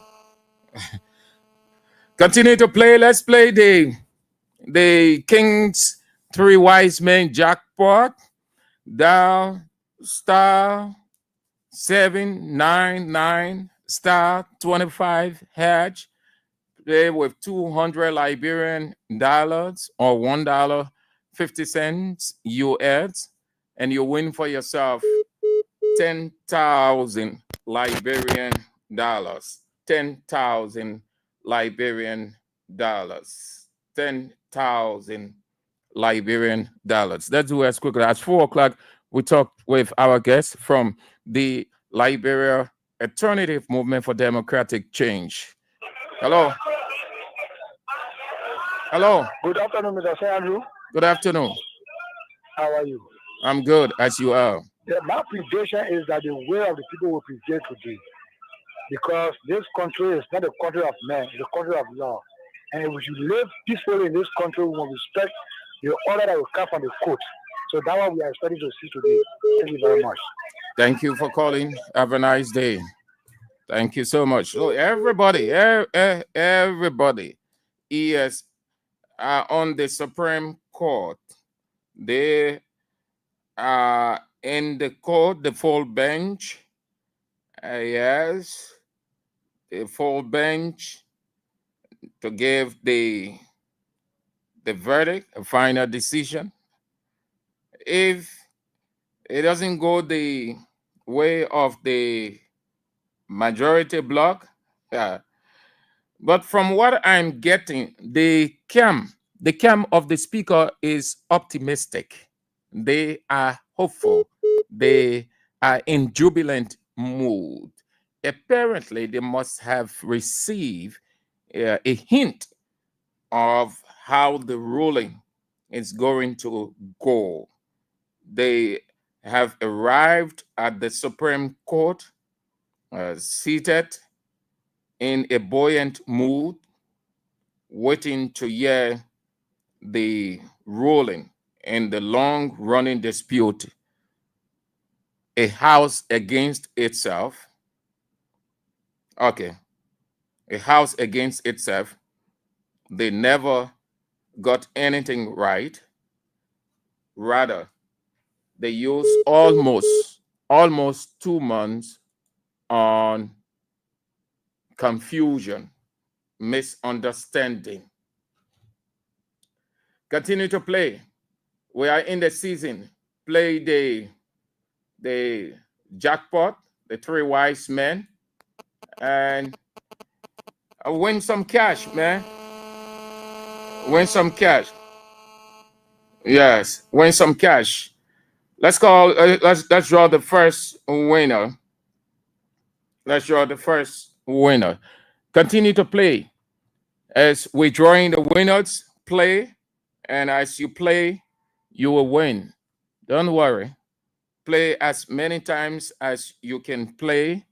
Continue to play. Let's play the King's Three Wise Men Jackpot. Dial star 799 star 25 hash. Play with $200 Liberian dollars or $1.50 US, and you win for yourself 10,000 Liberian dollars. 10,000 Liberian dollars. 10,000 Liberian dollars. Let's do as quickly as 4 o'clock. We talked with our guest from the Liberia Alternative Movement for Democratic Change. Hello. Hello. Good afternoon, Mr. Andrew. Good afternoon. How are you? I'm good, as you are. Yeah, my prediction is that the will of the people will prevail today, because this country is not a country of men, it's a country of law. And if we should live peacefully in this country, we must respect the order that will come from the court. So that's what we are expecting to see today. Thank you very much. Thank you for calling. Have a nice day. Thank you so much. So everybody, everybody is on the Supreme Court. They are in the court, the full bench. Yes, the full bench to give the verdict, a final decision. If it doesn't go the way of the majority bloc, but from what I'm getting, the camp of the speaker is optimistic. They are hopeful. They are in jubilant mood. Apparently, they must have received a hint of how the ruling is going to go. They have arrived at the Supreme Court, seated in a buoyant mood, waiting to hear the ruling in the long running dispute, a house against itself. Okay, a house against itself. They never got anything right. Rather, they used almost 2 months on confusion, misunderstanding. Continue to play. We are in the season. Play the jackpot, the three wise men, and win some cash, man. Win some cash. Yes, win some cash. Let's draw the first winner. Let's draw the first winner. Continue to play. As we're drawing the winners, play, and as you play, you will win. Don't worry. Play as many times as you can play,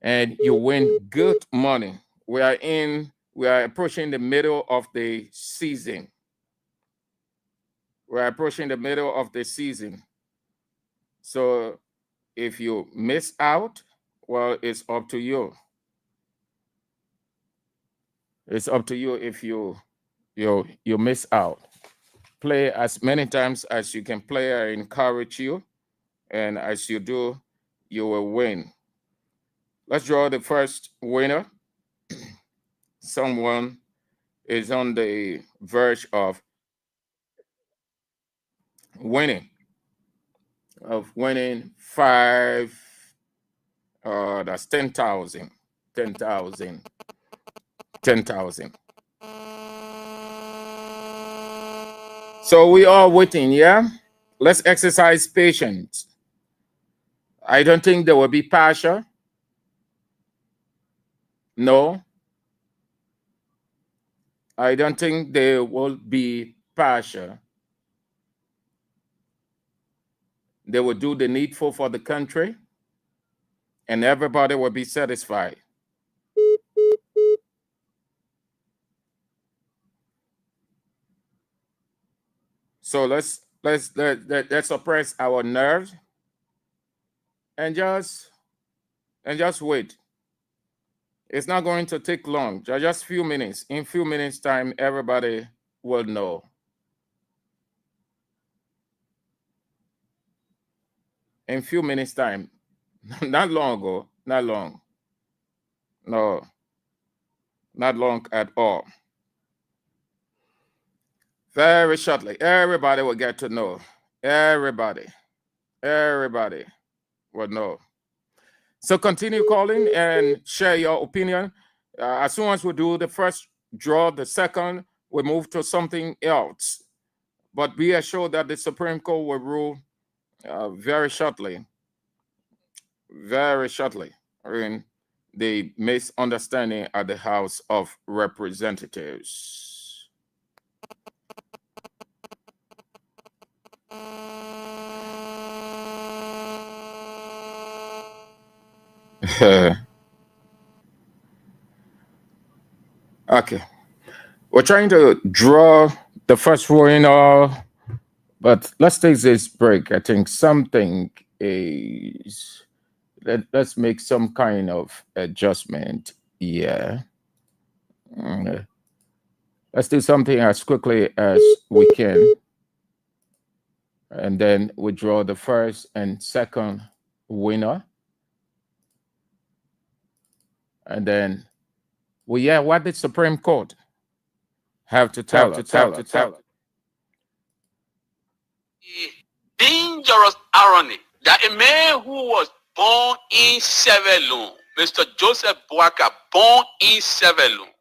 and you win good money. We are approaching the middle of the season. We're approaching the middle of the season. So if you miss out, well, it's up to you. It's up to you if you miss out. Play as many times as you can play. I encourage you. And as you do, you will win. Let's draw the first winner. Someone is on the verge of winning five. That's 10,000. 10,000. 10,000. So we are waiting, yeah? Let's exercise patience. I don't think there will be partial. No. I don't think there will be partial. They will do the needful for the country, and everybody will be satisfied. So let's suppress our nerves and just wait. It's not going to take long, just a few minutes. In a few minutes' time, everybody will know. In a few minutes' time, not long ago, not long. No, not long at all. Very shortly, everybody will get to know. Everybody will know. So continue calling and share your opinion. As soon as we do the first draw, the second, we move to something else. But be assured that the Supreme Court will rule very shortly. Very shortly. In the misunderstanding at the House of Representatives. Okay. We're trying to draw the first winner, but let's take this break. I think something is. Let's make some kind of adjustment. Yeah. Let's do something as quickly as we can. And then we draw the first and second winner. And then, well, yeah, what did Supreme Court have to tell us? Dangerous irony that a man who was born in Sierra Leone, Mr. Joseph Boakai, born in Sierra Leone,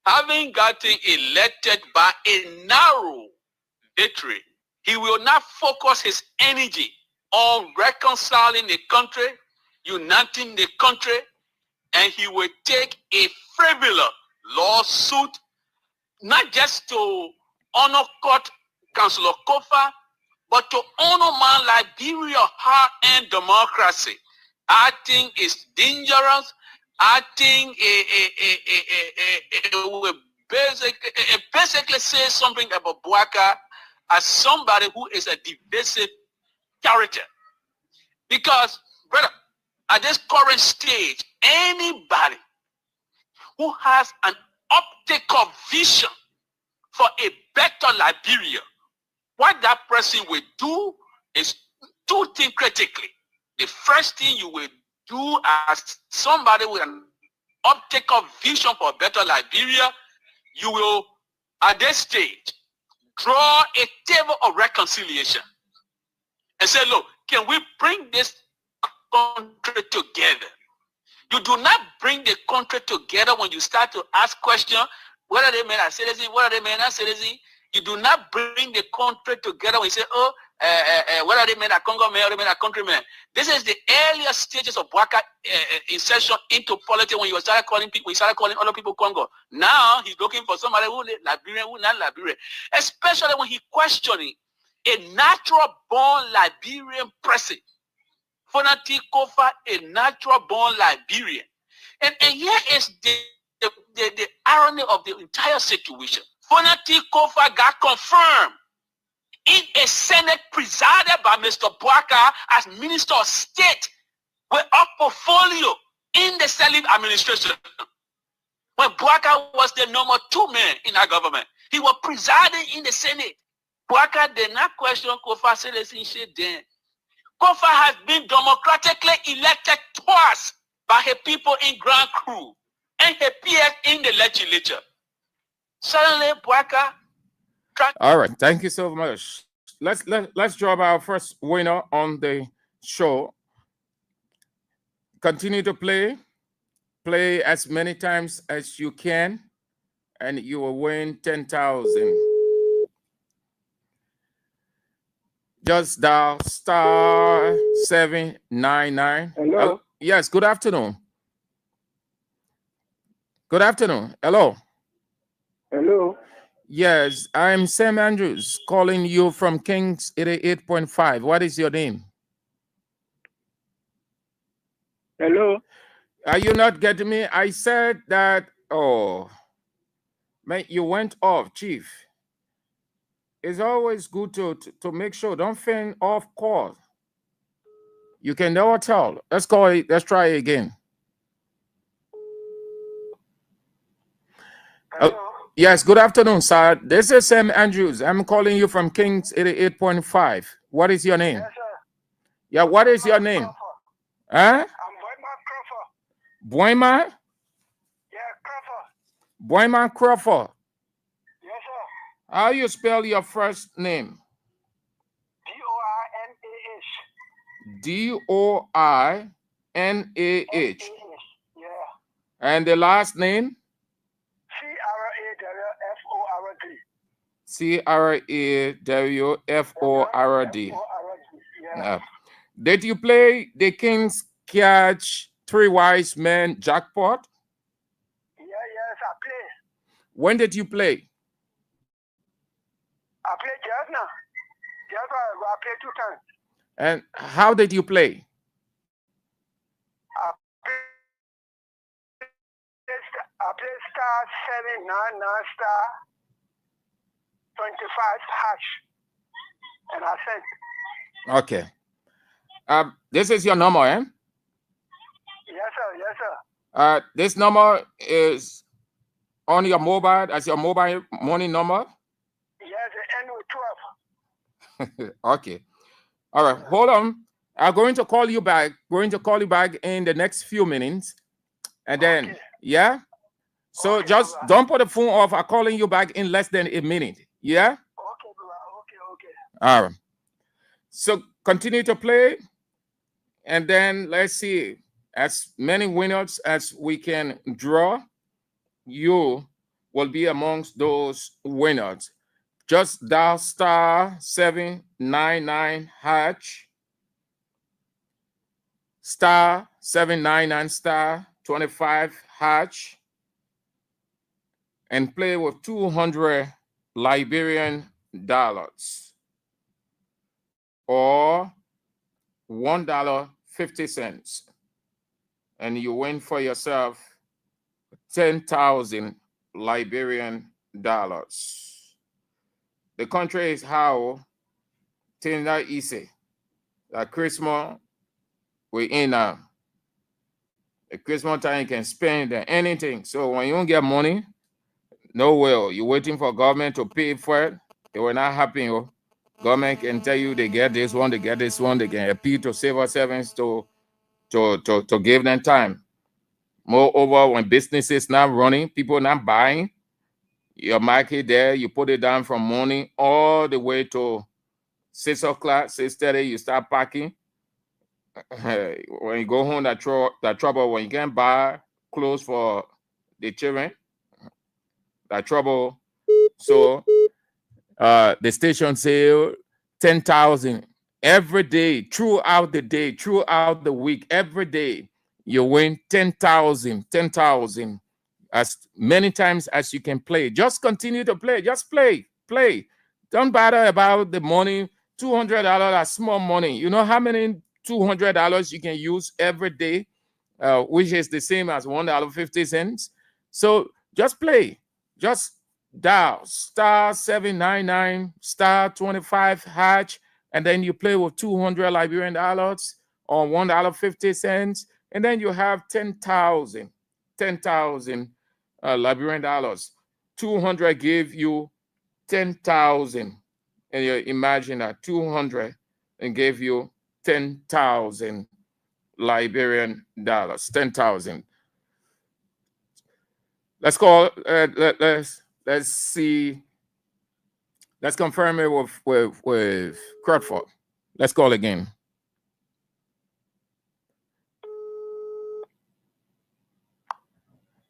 having gotten elected by a narrow victory, he will not focus his energy on reconciling the country, uniting the country, and he will take a frivolous lawsuit, not just to honor court Councillor Kofa, but to honor man Liberia hard-earned democracy. I think it's dangerous. I think it will basically say something about Boakai as somebody who is a divisive character. Because, brother, at this current stage, anybody who has an optical vision for a better Liberia, what that person will do is two things critically. The first thing you will do as somebody with an optical vision for a better Liberia, you will, at this stage, draw a table of reconciliation and say, look, can we bring this country together? You do not bring the country together when you start to ask questions, whether they men are citizens, whether they men are citizens. You do not bring the country together when you say, oh, whether they men are Congo men or they men are countrymen. This is the earlier stages of Boakai insertion into politics when you started calling people, he started calling other people Congo. Now he's looking for somebody who is Liberian, who not Liberian. Especially when he questioning a natural born Liberian person. Fonati Kofa, a natural born Liberian. And here is the irony of the entire situation. Fonati Kofa got confirmed in a Senate presided by Mr. Boakai as Minister of State with a portfolio in the Salib administration. When Boakai was the number 2 man in our government, he was presiding in the Senate. Boakai did not question Kofa's citizenship then. Kofa has been democratically elected twice by her people in Grand Cru and her peers in the legislature. Suddenly, Boakai. All right, thank you so much. Let's draw our first winner on the show. Continue to play as many times as you can, and you will win 10,000. Just dial *799. Hello. Yes. Good afternoon. Good afternoon. Hello. Hello. Yes, I'm Sam Andrews calling you from Kings 88.5. What is your name? Hello. Are you not getting me? I said that, oh, man, you went off, Chief. It's always good to make sure, don't faint off call. You can never tell. Let's call it, let's try it again. Yes, good afternoon, sir. This is Sam Andrews. I'm calling you from Kings 88.5. What is your name? Yes, sir. Yeah, what is your name? Huh? I'm Boyman Crawford. Boyman? Yeah, Crawford. Boyman Crawford. Yes, sir. How you spell your first name? D-O-I-N-A-H. D-O-I-N-A-H. Yeah. And the last name? C-R-A-W-F-O-R-D. C-R-A-W-F-O-R-D. Yeah. Did you play the King's Catch 3 Wise Men Jackpot? Yes, I play. When did you play? I play just now. Just I play 2 times. And how did you play? I play star 799 star 25 hash. And I sent. Okay. This is your number, eh? Yes, sir. Yes, sir. This number is on your mobile as your mobile money number? Yes, it ends with 12. Okay. All right. Hold on. I'm going to call you back. In the next few minutes. And then, okay. Yeah? So okay, just don't put the phone off. I'm calling you back in less than a minute. Yeah? Okay. All right. So continue to play. And then let's see. As many winners as we can draw, you will be amongst those winners. Just dial star 799 hatch, star 799 star 25 hatch, and play with 200 Liberian dollars or $1.50, and you win for yourself 10,000 Liberian dollars. The country is how things are easy. At Christmas, we're in now. At Christmas time, you can spend anything. So when you don't get money, no will. You're waiting for government to pay for it. It will not happen. Oh. Government can tell you they get this one, they get this one. They can appeal to civil servants to give them time. Moreover, when businesses not running, people not buying, your market there, you put it down from morning all the way to 6 o'clock, 6:30, you start packing. When you go home, that trouble when you can't buy clothes for the children, that trouble. So the station say 10,000 every day, throughout the day, throughout the week, every day, you win 10,000, as many times as you can play. Just continue to play. Just play. Don't bother about the money. $200 is small money. You know how many $200 you can use every day, which is the same as $1.50. So just play. Just dial star 799 star 25 hatch, and then you play with 200 Liberian dollars or $1.50, and then you have 10,000 Liberian dollars. 200 give you 10,000, and you imagine that 200 and gave you 10,000 Liberian dollars. 10,000. Let's call. Let's see. Let's confirm it with Crawford. Let's call again.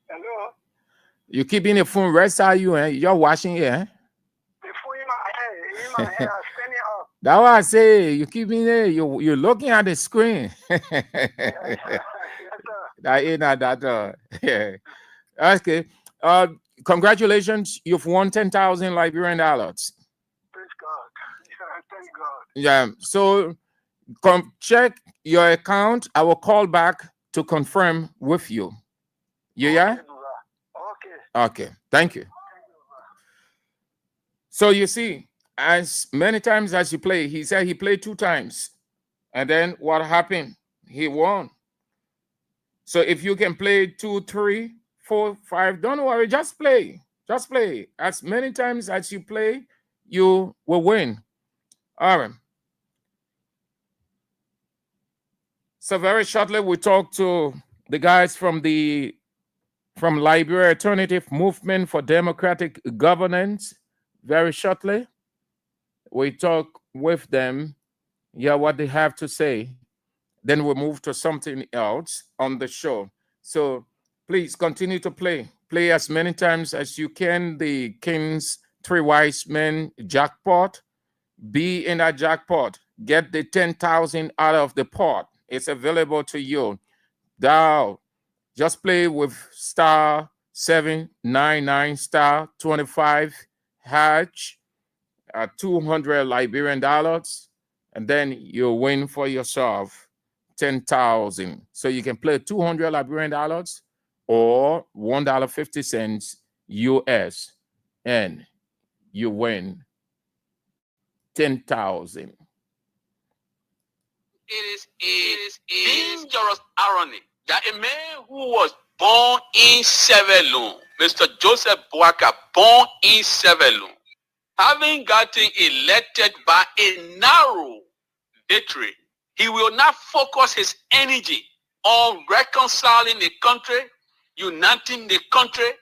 Hello. You keeping the phone rest, are you? You're washing it, eh? The phone in my hand, I'm standing up. That's why I say you keeping it. You're looking at the screen. Yes, sir. That ain't that. Yeah. Okay. Congratulations, you've won 10,000 Liberian dollars. Praise God. Yeah, thank God. Yeah. So check your account. I will call back to confirm with you. Yeah. Okay. Thank you. So you see, as many times as you play, he said he played 2 times, and then what happened? He won. So if you can play 2, 3, 4, 5, don't worry, just play. Just play. As many times as you play, you will win. All right. So very shortly, we talk to the guys from Liberia Alternative Movement for Democratic Governance. Very shortly, we talk with them, what they have to say. Then we move to something else on the show. So please continue to play. Play as many times as you can. The King's 3 Wise Men jackpot. Be in that jackpot. Get the 10,000 out of the pot. It's available to you. Dial. Just play with star 799 star 25 hatch at 200 Liberian dollars, and then you win for yourself 10,000. So you can play 200 Liberian dollars or $1.50 US, and you win 10,000. It is dangerous irony that a man who was born in Sierra Leone, Mr. Joseph Boakai, born in Sierra Leone, having gotten elected by a narrow victory, he will not focus his energy on reconciling the country, uniting the country,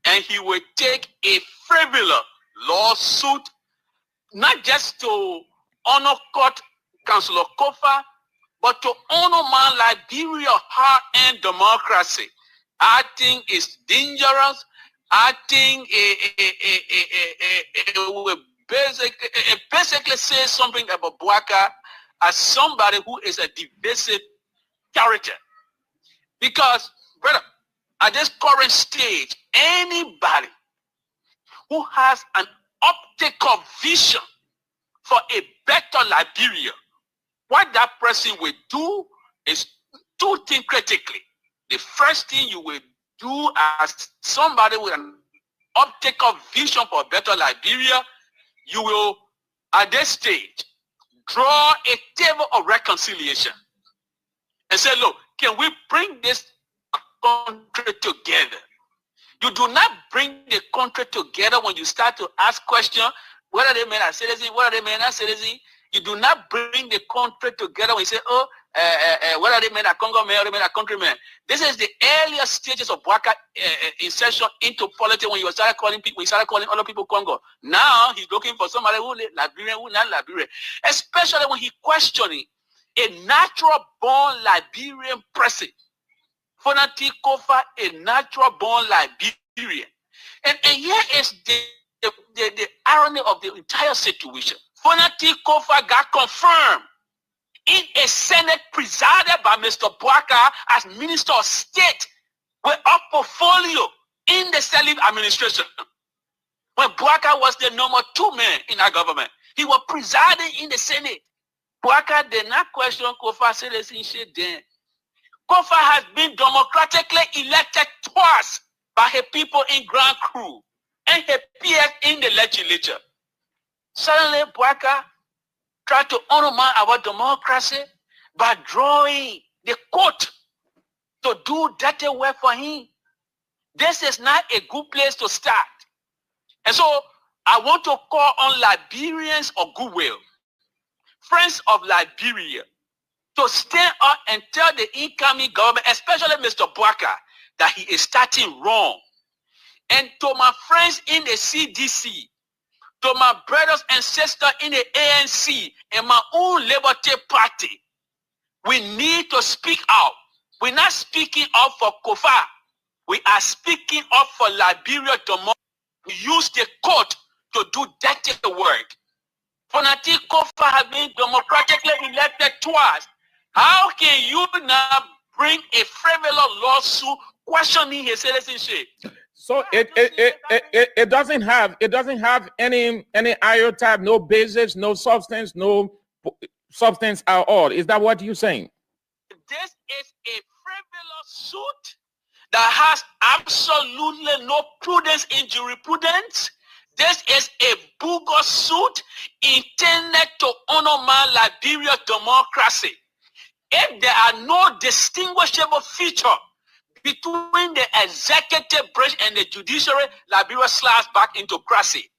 and he will take a frivolous lawsuit, not just to honor court Councillor Kofa, but to honor man Liberia hard-earned democracy. I think it's dangerous. I think it will basically say something about Boakai as somebody who is a divisive character. Because, brother, at this current stage, anybody who has an optical vision for a better Liberia, what that person will do is two things critically. The first thing you will do as somebody with an optical vision for a better Liberia, you will, at this stage, draw a table of reconciliation and say, look, can we bring this country together? You do not bring the country together when you start to ask questions, whether they men are citizens, whether they men are citizens. You do not bring the country together when you say, oh, whether they men are Congo men or they men are countrymen. This is the earlier stages of Boakai insertion into politics when you started calling people, he started calling other people Congo. Now he's looking for somebody who Liberian, who not Liberian. Especially when he questioning a natural born Liberian person. Fonati Kofa, a natural born Liberian. And here is the irony of the entire situation. Fonati Kofa got confirmed in a Senate presided by Mr. Boakai as Minister of State with a portfolio in the Salif administration. When Boakai was the number 2 man in our government, he was presiding in the Senate. Boakai did not question Kofa's citizenship then. Kofa has been democratically elected twice by her people in Grand Cru and her peers in the legislature. Suddenly, Boakai tried to undermine our democracy by drawing the court to do dirty work for him. This is not a good place to start. And so I want to call on Liberians of goodwill, friends of Liberia, to stand up and tell the incoming government, especially Mr. Boakai, that he is starting wrong. And to my friends in the CDC, to my brothers and sisters in the ANC and my own Liberty Party, we need to speak out. We're not speaking out for Kofa. We are speaking up for Liberia tomorrow. We use the court to do dirty work. Fonati Kofa has been democratically elected twice. How can you now bring a frivolous lawsuit questioning his citizenship? So it doesn't have any iota, no basis, no substance at all. Is that what you're saying? This is a frivolous suit that has absolutely no prudence in jurisprudence. This is a bogus suit intended to undermine Liberia democracy. If there are no distinguishable feature between the executive branch and the judiciary, Liberia slides back into crazy.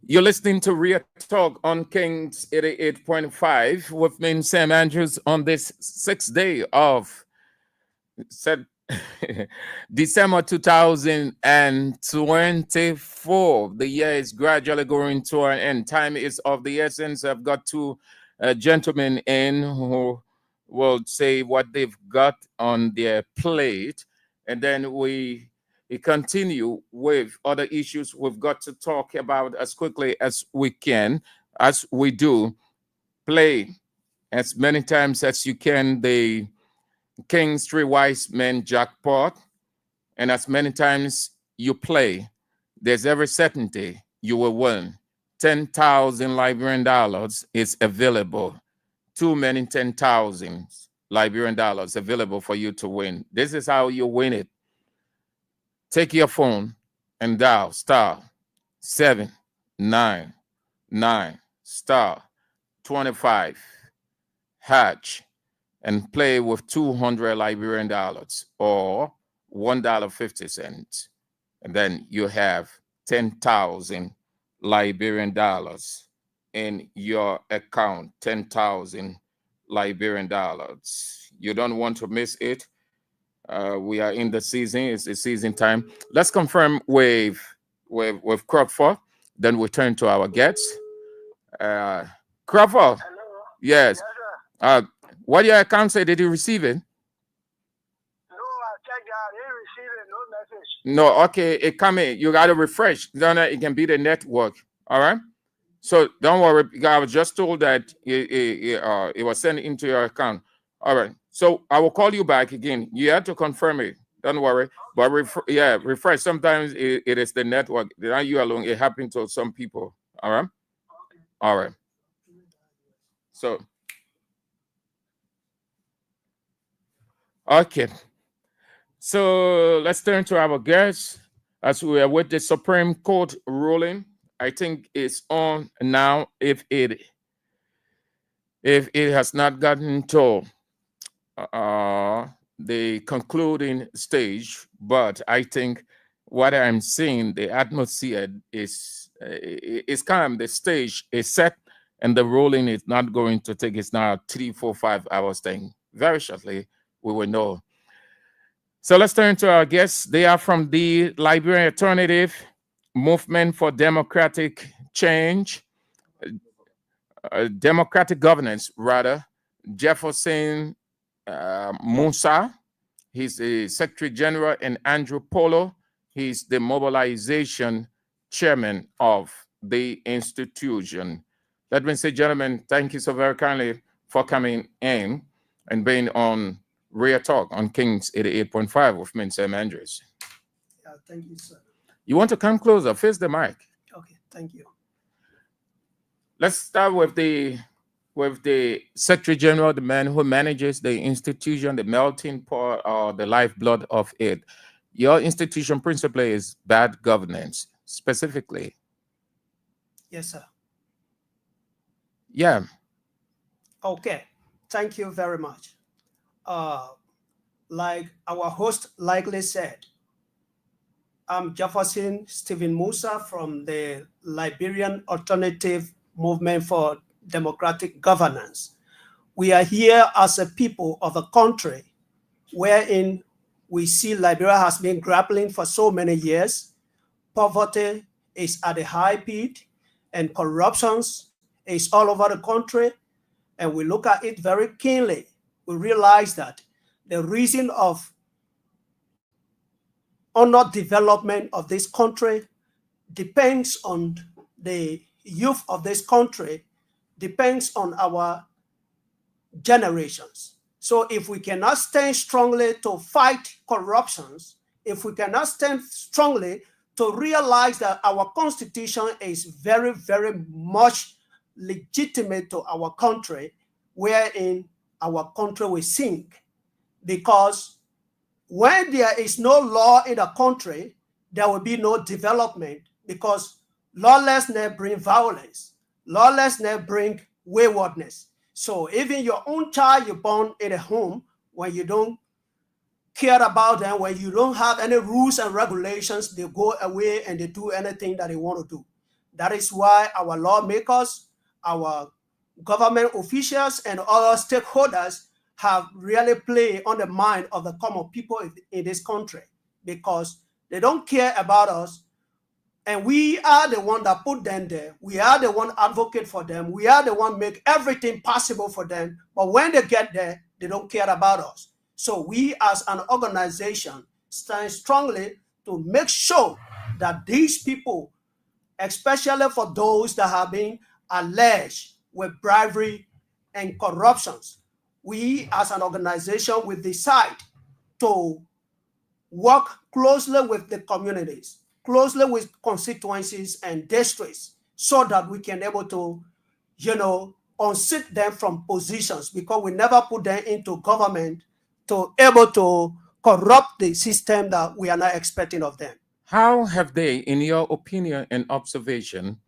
You're listening to Real Talk on Kings 88.5 with me, Sam Andrews, on this 6th day of December 2024. The year is gradually going to an end. Time is of the essence. I've got two gentlemen in who will say what they've got on their plate, and then we continue with other issues we've got to talk about as quickly as we can. As we do, play as many times as you can the King's Three Wise Men Jackpot, and as many times you play, there's every certainty you will win. 10,000 Liberian dollars is available. Too many 10,000s Liberian dollars available for you to win. This is how you win it. Take your phone and dial *799 *25 hatch and play with 200 Liberian dollars or $1.50. And then you have 10,000 Liberian dollars in your account. 10,000 Liberian dollars. You don't want to miss it. We are in the season. It's the season time. Let's confirm with Crawford. Then we turn to our guests. Crawford. Yes. What your account say? Did you receive it? No, I checked out. He received no message. No. Okay. It come in. You got to refresh. Then it can be the network. All right. So don't worry. I was just told that it was sent into your account. All right. So I will call you back again. You have to confirm it. Don't worry. But refresh. Sometimes it is the network. Not you alone. It happened to some people. All right. All right. So. Okay. So let's turn to our guests as we are with the Supreme Court ruling. I think it's on now if it has not gotten to the concluding stage, but I think what I'm seeing, the atmosphere is calm. The stage is set, and the ruling is not going to take. It's now 3, 4, 5 hours thing. Very shortly, we will know. So let's turn to our guests. They are from the Liberian Alternative Movement for Democratic Change, Democratic Governance, rather. Jefferson Musa, he's the Secretary General, and Andrew Polo, he's the mobilization chairman of the institution. Let me say, gentlemen, thank you so very kindly for coming in and being on Real Talk on Kings 88.5 with me, Sam Andrews. Yeah, thank you, sir. You want to come closer? Face the mic. Okay, thank you. Let's start with the Secretary General, the man who manages the institution, the melting pot or the lifeblood of it. Your institution principally is bad governance, specifically. Yes, sir. Yeah. Okay, thank you very much. Like our host likely said, I'm Jefferson Stephen Musa from the Liberian Alternative Movement for Democratic Governance. We are here as a people of a country wherein we see Liberia has been grappling for so many years. Poverty is at a high peak and corruption is all over the country. And we look at it very keenly. We realize that the reason of underdevelopment of this country depends on the youth of this country, depends on our generations. So if we cannot stand strongly to fight corruptions, if we cannot stand strongly to realize that our constitution is very, very much legitimate to our country, wherein our country will sink. Because when there is no law in a country, there will be no development, because lawlessness brings violence. Lawlessness brings waywardness. So even your own child you born in a home, when you don't care about them, when you don't have any rules and regulations, they go away and they do anything that they want to do. That is why our lawmakers, our government officials, and other stakeholders have really played on the mind of the common people in this country, because they don't care about us. And we are the one that put them there. We are the one advocate for them. We are the one make everything possible for them. But when they get there, they don't care about us. So we as an organization stand strongly to make sure that these people, especially for those that have been alleged with bribery and corruptions, we as an organization will decide to work closely with the communities, closely with constituencies and districts, so that we can able to, unseat them from positions because we never put them into government to able to corrupt the system that we are not expecting of them. How have they, in your opinion and observation,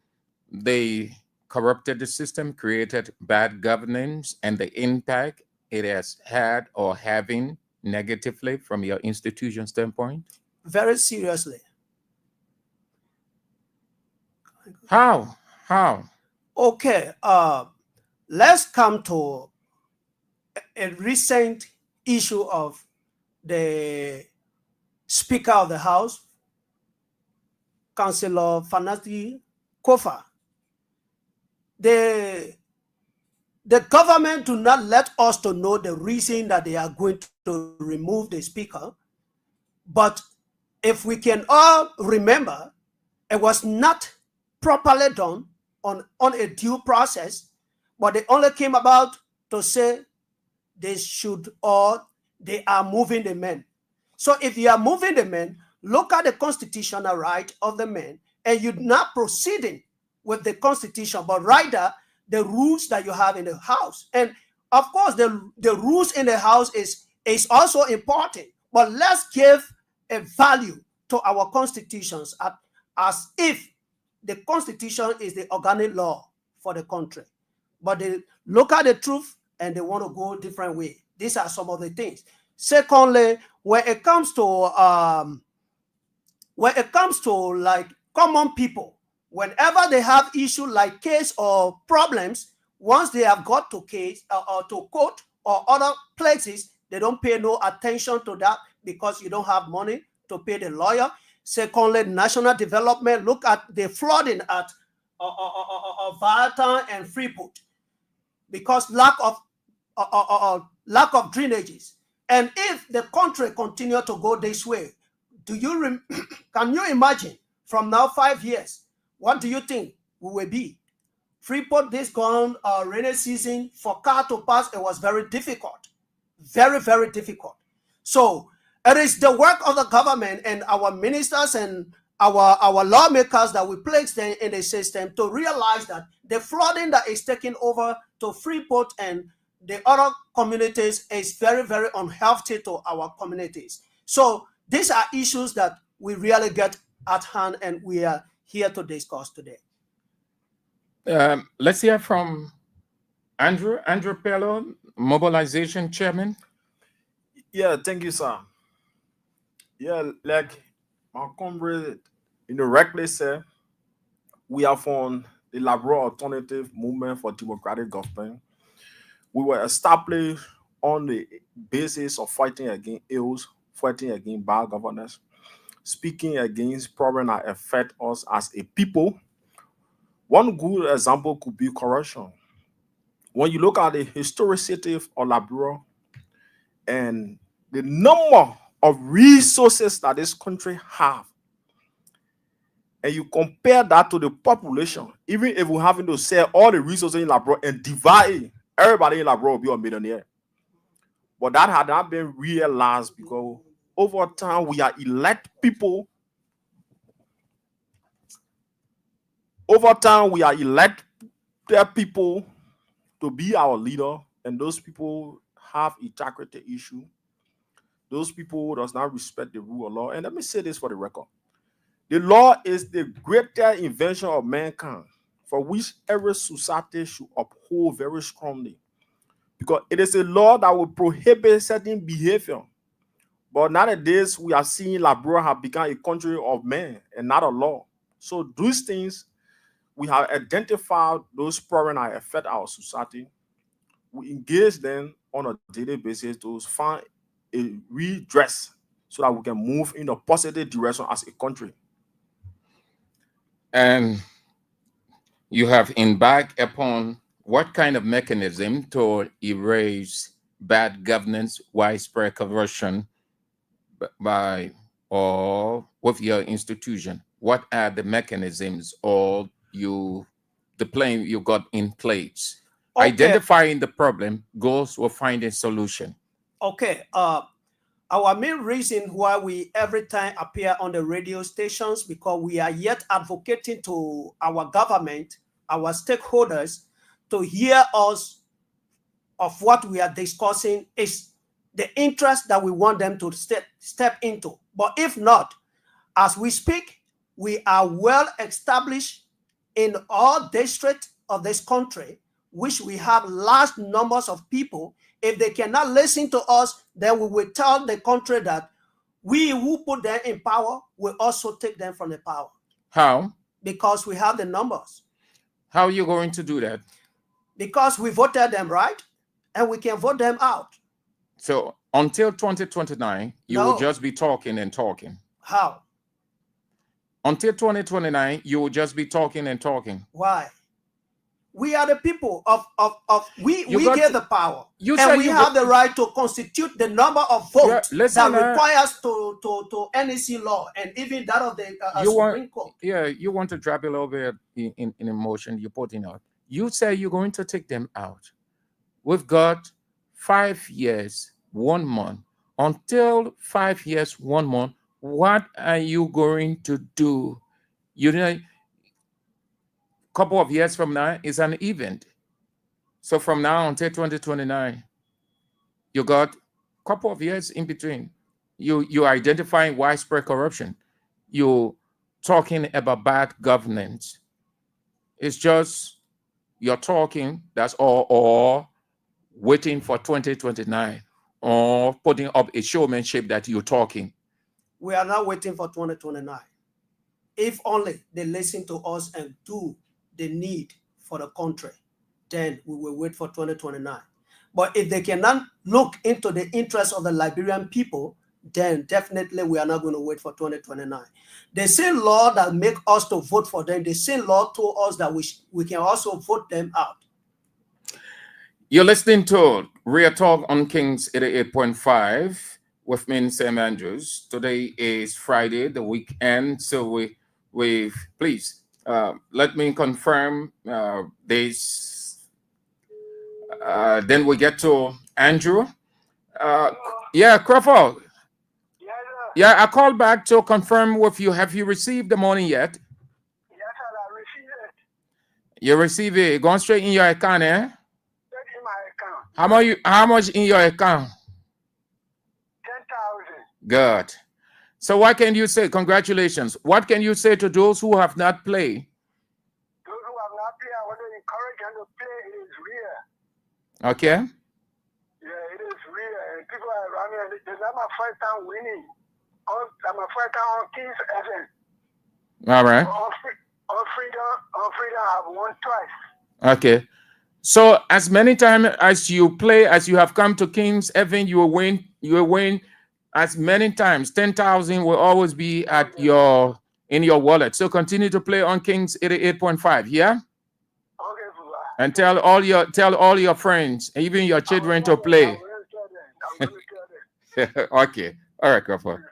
they corrupted the system, created bad governance, and the impact it has had or having negatively from your institution standpoint? Very seriously. How? Okay, let's come to a recent issue of the Speaker of the House, Councillor Fanati Kofa. The government do not let us to know the reason that they are going to remove the speaker. But if we can all remember, it was not properly done on a due process, but they only came about to say they should or they are moving the men. So if you are moving the men, look at the constitutional right of the men, and you're not proceeding with the constitution, but rather the rules that you have in the house. And of course, the rules in the house is also important, but let's give a value to our constitutions as if the constitution is the organic law for the country. But they look at the truth and they want to go a different way. These are some of the things. Secondly, when it comes to like common people, whenever they have issue like case or problems, once they have got to case or to court or other places, they don't pay no attention to that because you don't have money to pay the lawyer. Secondly, national development, look at the flooding at Valentine and Freeport because lack of drainages. And if the country continue to go this way, can you imagine from now 5 years, what do you think we will be? Freeport this gone rainy season for car to pass, it was very difficult. Very, very difficult. So it is the work of the government and our ministers and our lawmakers that we place them in the system to realize that the flooding that is taking over to Freeport and the other communities is very, very unhealthy to our communities. So these are issues that we really get at hand and we are here to discuss today. Let's hear from Andrew Pello, Mobilization Chairman. Yeah, thank you, sir. Yeah, like my comrade correctly said, we are from the Liberal Alternative Movement for Democratic Government. We were established on the basis of fighting against ills, fighting against bad governance, speaking against problems that affect us as a people. One good example could be corruption. When you look at the historicity of Liberia and the number of resources that this country have, and you compare that to the population, even if we're having to sell all the resources in Liberia and divide it, everybody in Liberia will be a millionaire. But that had not been realized because over time we are elect people. Over time we are elect people to be our leader, and those people have integrity issue. Those people does not respect the rule of law. And let me say this for the record. The law is the greatest invention of mankind, for which every society should uphold very strongly. Because it is a law that will prohibit certain behavior. But nowadays, we are seeing Liberia have become a country of men and not a law. So those things, we have identified those problems that affect our society. We engage them on a daily basis to find a redress so that we can move in a positive direction as a country. And you have embarked upon what kind of mechanism to erase bad governance, widespread corruption by or with your institution? What are the mechanisms or the plan you got in place? Okay. Identifying the problem goes with finding solution. Okay. Our main reason why we every time appear on the radio stations because we are yet advocating to our government, our stakeholders, to hear us of what we are discussing is the interest that we want them to step into. But if not, as we speak, we are well established in all districts of this country, which we have large numbers of people. If they cannot listen to us, then we will tell the country that we who put them in power will also take them from the power. How? Because we have the numbers. How are you going to do that? Because we voted them, right? And we can vote them out. So until 2029, you will just be talking and talking. How? Until 2029, you will just be talking and talking. Why? We are the people we get the power. And we have the right to constitute the number of votes that requires to NEC law and even that of the Supreme Court. Yeah, you want to drop a little bit in emotion you're putting out. You say you're going to take them out. We've got 5 years, 1 month. Until 5 years, 1 month, what are you going to do? You know, couple of years from now is an event. So from now until 2029, you got a couple of years in between. You're identifying widespread corruption. You're talking about bad governance. It's just you're talking, that's all, or waiting for 2029, or putting up a showmanship that you're talking. We are not waiting for 2029. If only they listen to us and do the need for the country, then we will wait for 2029. But if they cannot look into the interests of the Liberian people, then definitely we are not going to wait for 2029. The same law that make us to vote for them, the same law told us that we can also vote them out. You're listening to Real Talk on Kings 88.5 with me, Sam Andrews. Today is Friday, the weekend, so we please let me confirm this. Then we get to Andrew. Yeah, Crawford. Yeah, I called back to confirm with you. Have you received the money yet? Yes, I received it. You receive it going straight in your account, eh? Straight in my account. How much in your account? 10,000. Good. So what can you say? Congratulations. What can you say to those who have not played? Those who have not played, I want to encourage them to play. It is real. Okay. Yeah, it is real. And people are around me. This is not my first time winning. That's my first time on Kings FM. All right. On freedom, I've won twice. Okay. So as many times as you play, as you have come to Kings Heaven, you will win. You will win as many times. 10,000 will always be at in your wallet. So continue to play on Kings 88.5. Yeah. Okay, and tell all your friends, even your children, to play. Okay. All right, Crawford.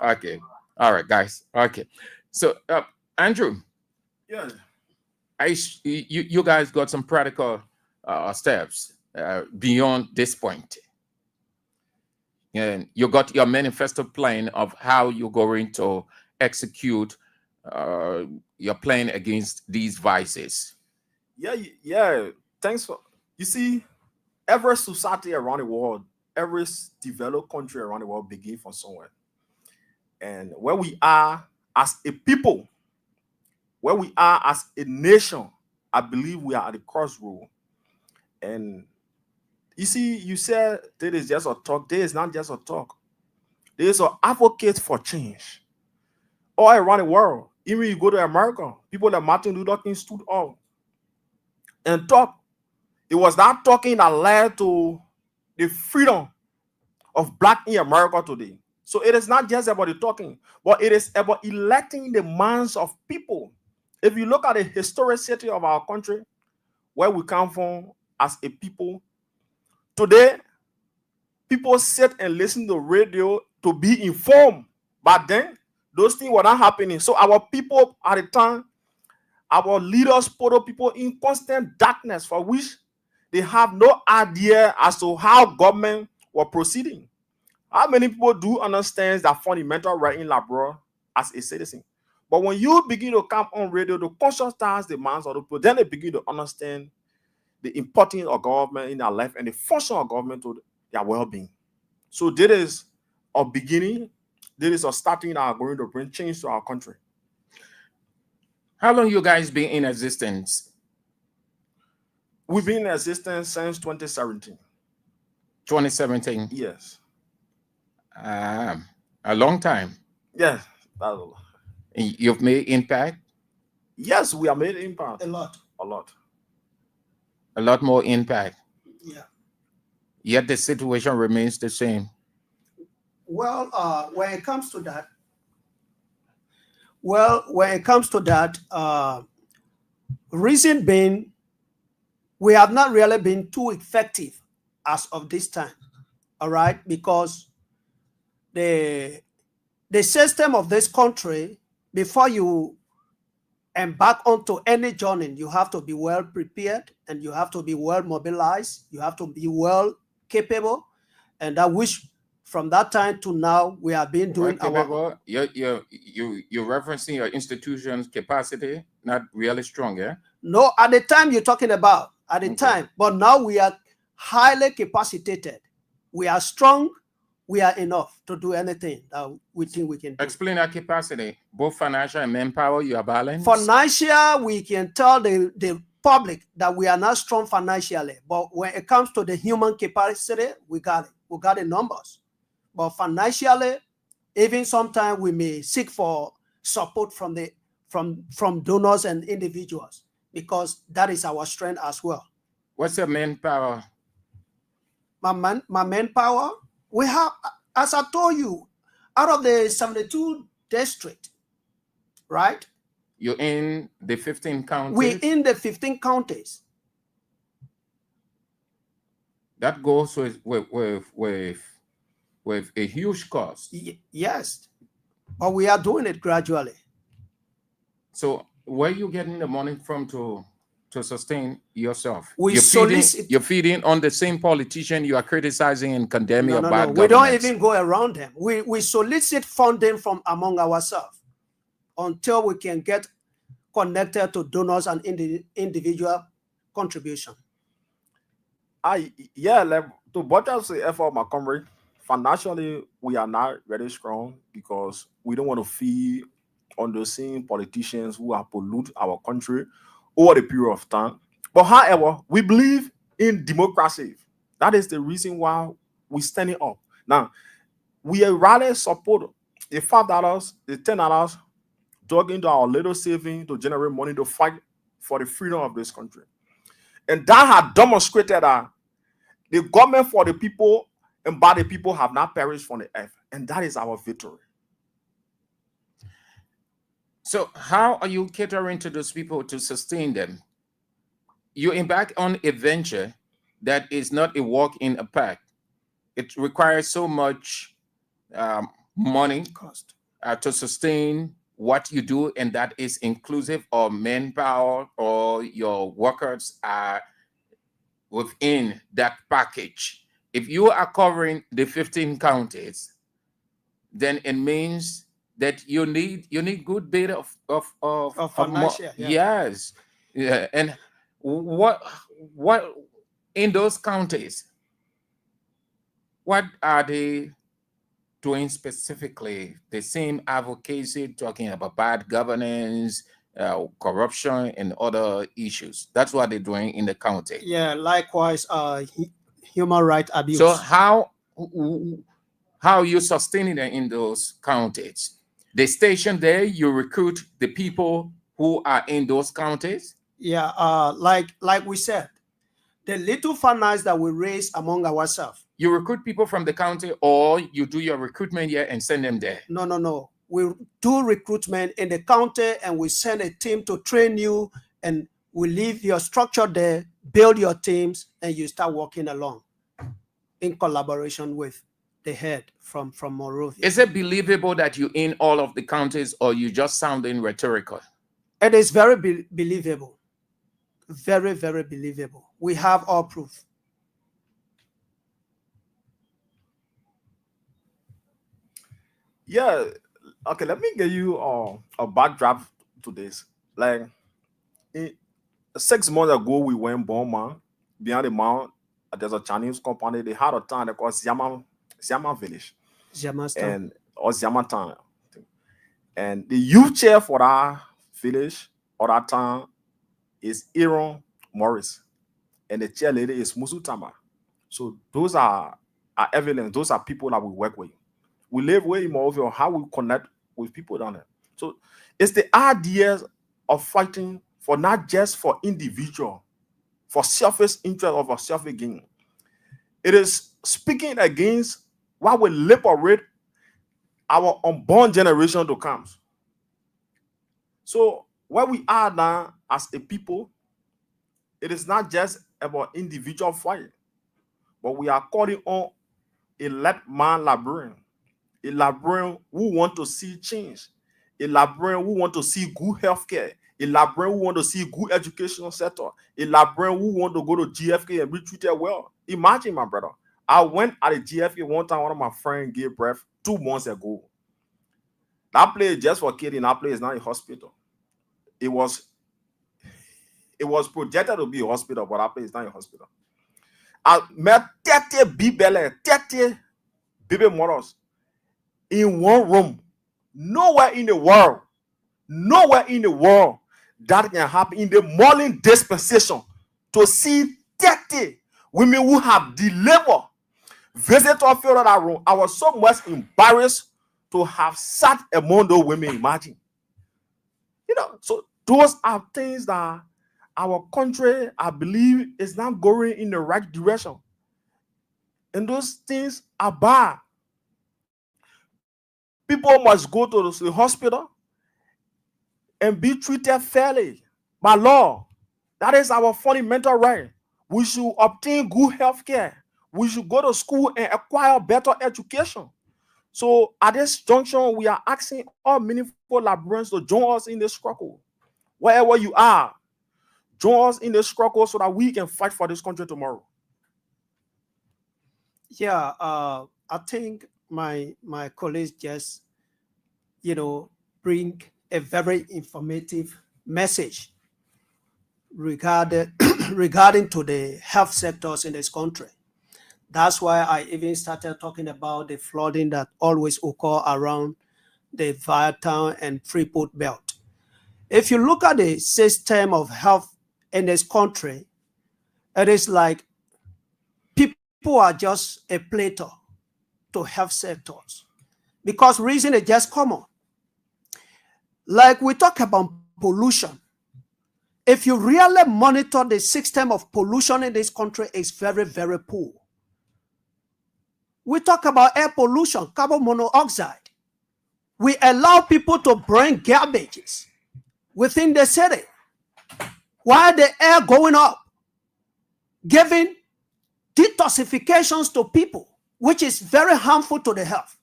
Okay. All right, guys. Okay. So Andrew. Yeah. You guys got some practical steps beyond this point. And you got your manifesto plan of how you're going to execute your plan against these vices. Yeah. Thanks for. You see, every society around the world, every developed country around the world begins from somewhere. And where we are as a people, where we are as a nation, I believe we are at the crossroad. And you see, you said there is just a talk. There is not just a talk. There is an advocate for change all around the world. Even you go to America, people like Martin Luther King stood up and talked. It was that talking that led to the freedom of Black in America today. So it is not just about the talking, but it is about electing the minds of people. If you look at the historicity of our country, where we come from as a people, today, people sit and listen to radio to be informed. But then, those things were not happening. So our people at the time, our leaders put people in constant darkness for which they have no idea as to how government were proceeding. How many people do understand that fundamental right in labor as a citizen? But when you begin to come on radio to conscientize the minds of the people, then they begin to understand the importance of government in our life and the function of government to their well-being. So this is a beginning, this is a starting that are going to bring change to our country. How long you guys been in existence? We've been in existence since 2017. 2017? Yes. A long time. Yes. That's a lot. You've made impact? Yes, we have made impact. A lot. A lot. A lot more impact. Yeah. Yet the situation remains the same. Well, when it comes to that, reason being, we have not really been too effective as of this time. All right, because the system of this country, before you embark onto any journey, you have to be well prepared and you have to be well mobilized. You have to be well capable, and I wish from that time to now we have been doing our. You're referencing your institution's capacity, not really strong, yeah? No, at the time you're talking about, at the time, but now we are highly capacitated. We are strong. We are enough to do anything that we think we can do. Explain our capacity, both financial and manpower. You are balanced. Financial, we can tell the public that we are not strong financially, but when it comes to the human capacity, we got it. We got the numbers. But financially, even sometimes we may seek for support from donors and individuals, because that is our strength as well. What's your manpower? My manpower, we have, as I told you, out of the 72 district, right? You're in the 15 counties? We're in the 15 counties. That goes with a huge cost. Yes, but we are doing it gradually. So where are you getting the money from to sustain yourself? You're feeding on the same politician you are criticizing and condemning about government. We don't even go around them. We solicit funding from among ourselves until we can get connected to donors and individual contribution. To buttress the effort of my comrade, financially we are not very strong because we don't want to feed on the same politicians who have polluted our country over the period of time. But however, we believe in democracy. That is the reason why we're standing up. Now, we rather support the $5, the $10, dug into our little saving to generate money to fight for the freedom of this country. And that has demonstrated that the government for the people and by the people have not perished from the earth. And that is our victory. So how are you catering to those people to sustain them? You embark on a venture that is not a walk in a park. It requires so much money to sustain what you do, and that is inclusive of manpower, or your workers are within that package. If you are covering the 15 counties, then it means that you need good bit of financial. Yes. Yeah. And what in those counties, what are they doing specifically? The same advocacy, talking about bad governance, corruption, and other issues. That's what they're doing in the county. Yeah, likewise, human rights abuse. So how are you sustaining them in those counties? They station there, you recruit the people who are in those counties? Yeah, like we said, the little finance that we raise among ourselves. You recruit people from the county, or you do your recruitment here and send them there? No. We do recruitment in the county and we send a team to train you, and we leave your structure there, build your teams, and you start working along in collaboration with the head from Monrovia. Is it believable that you're in all of the counties, or you just sounding rhetorical? It is very believable. Very, very believable. We have all proof. Yeah. Okay, let me give you a backdrop to this. Like 6 months ago, we went Burma behind the mount, there's a Chinese company. They had a town they call Xiamen Village. Jamastan. Or Xiamen Town. And the youth chair for that village or that town is Aaron Morris. And the chair lady is Musu Tama. So those are evidence. Those are people that we work with. We live way more over how we connect with people down there. So it's the idea of fighting for not just for individual, for selfish interest or for selfish gain. It is speaking against what will liberate our unborn generation to come. So where we are now as a people, it is not just about individual fight, but we are calling on a man librarian, a librarian who want to see change, a librarian who want to see good healthcare, a librarian who want to see good educational sector, a librarian who want to go to GFK and be treated well. Imagine, my brother, I went at a GFK one time. One of my friends gave birth 2 months ago. That place just for kids. That place is not a hospital. It was projected to be a hospital, but that place is not a hospital. I met 30 baby mothers in one room. Nowhere in the world that can happen in the modern dispensation to see 30 women who have delivered. Visitor filled that room. I was so much embarrassed to have sat among those women. Imagine. So those are things that our country, I believe, is not going in the right direction. And those things are bad. People must go to the hospital and be treated fairly by law. That is our fundamental right. We should obtain good health care. We should go to school and acquire better education. So at this junction, we are asking all meaningful librarians to join us in this struggle. Wherever you are, join us in this struggle so that we can fight for this country tomorrow. Yeah, I think my colleagues just, bring a very informative message regarding to the health sectors in this country. That's why I even started talking about the flooding that always occur around the Viatown and Freeport belt. If you look at the system of health in this country, it is like people are just a plater to health sectors because reason is just common. Like we talk about pollution. If you really monitor the system of pollution in this country, it's very, very poor. We talk about air pollution, carbon monoxide. We allow people to bring garbages within the city while the air going up, giving detoxifications to people, which is very harmful to the health.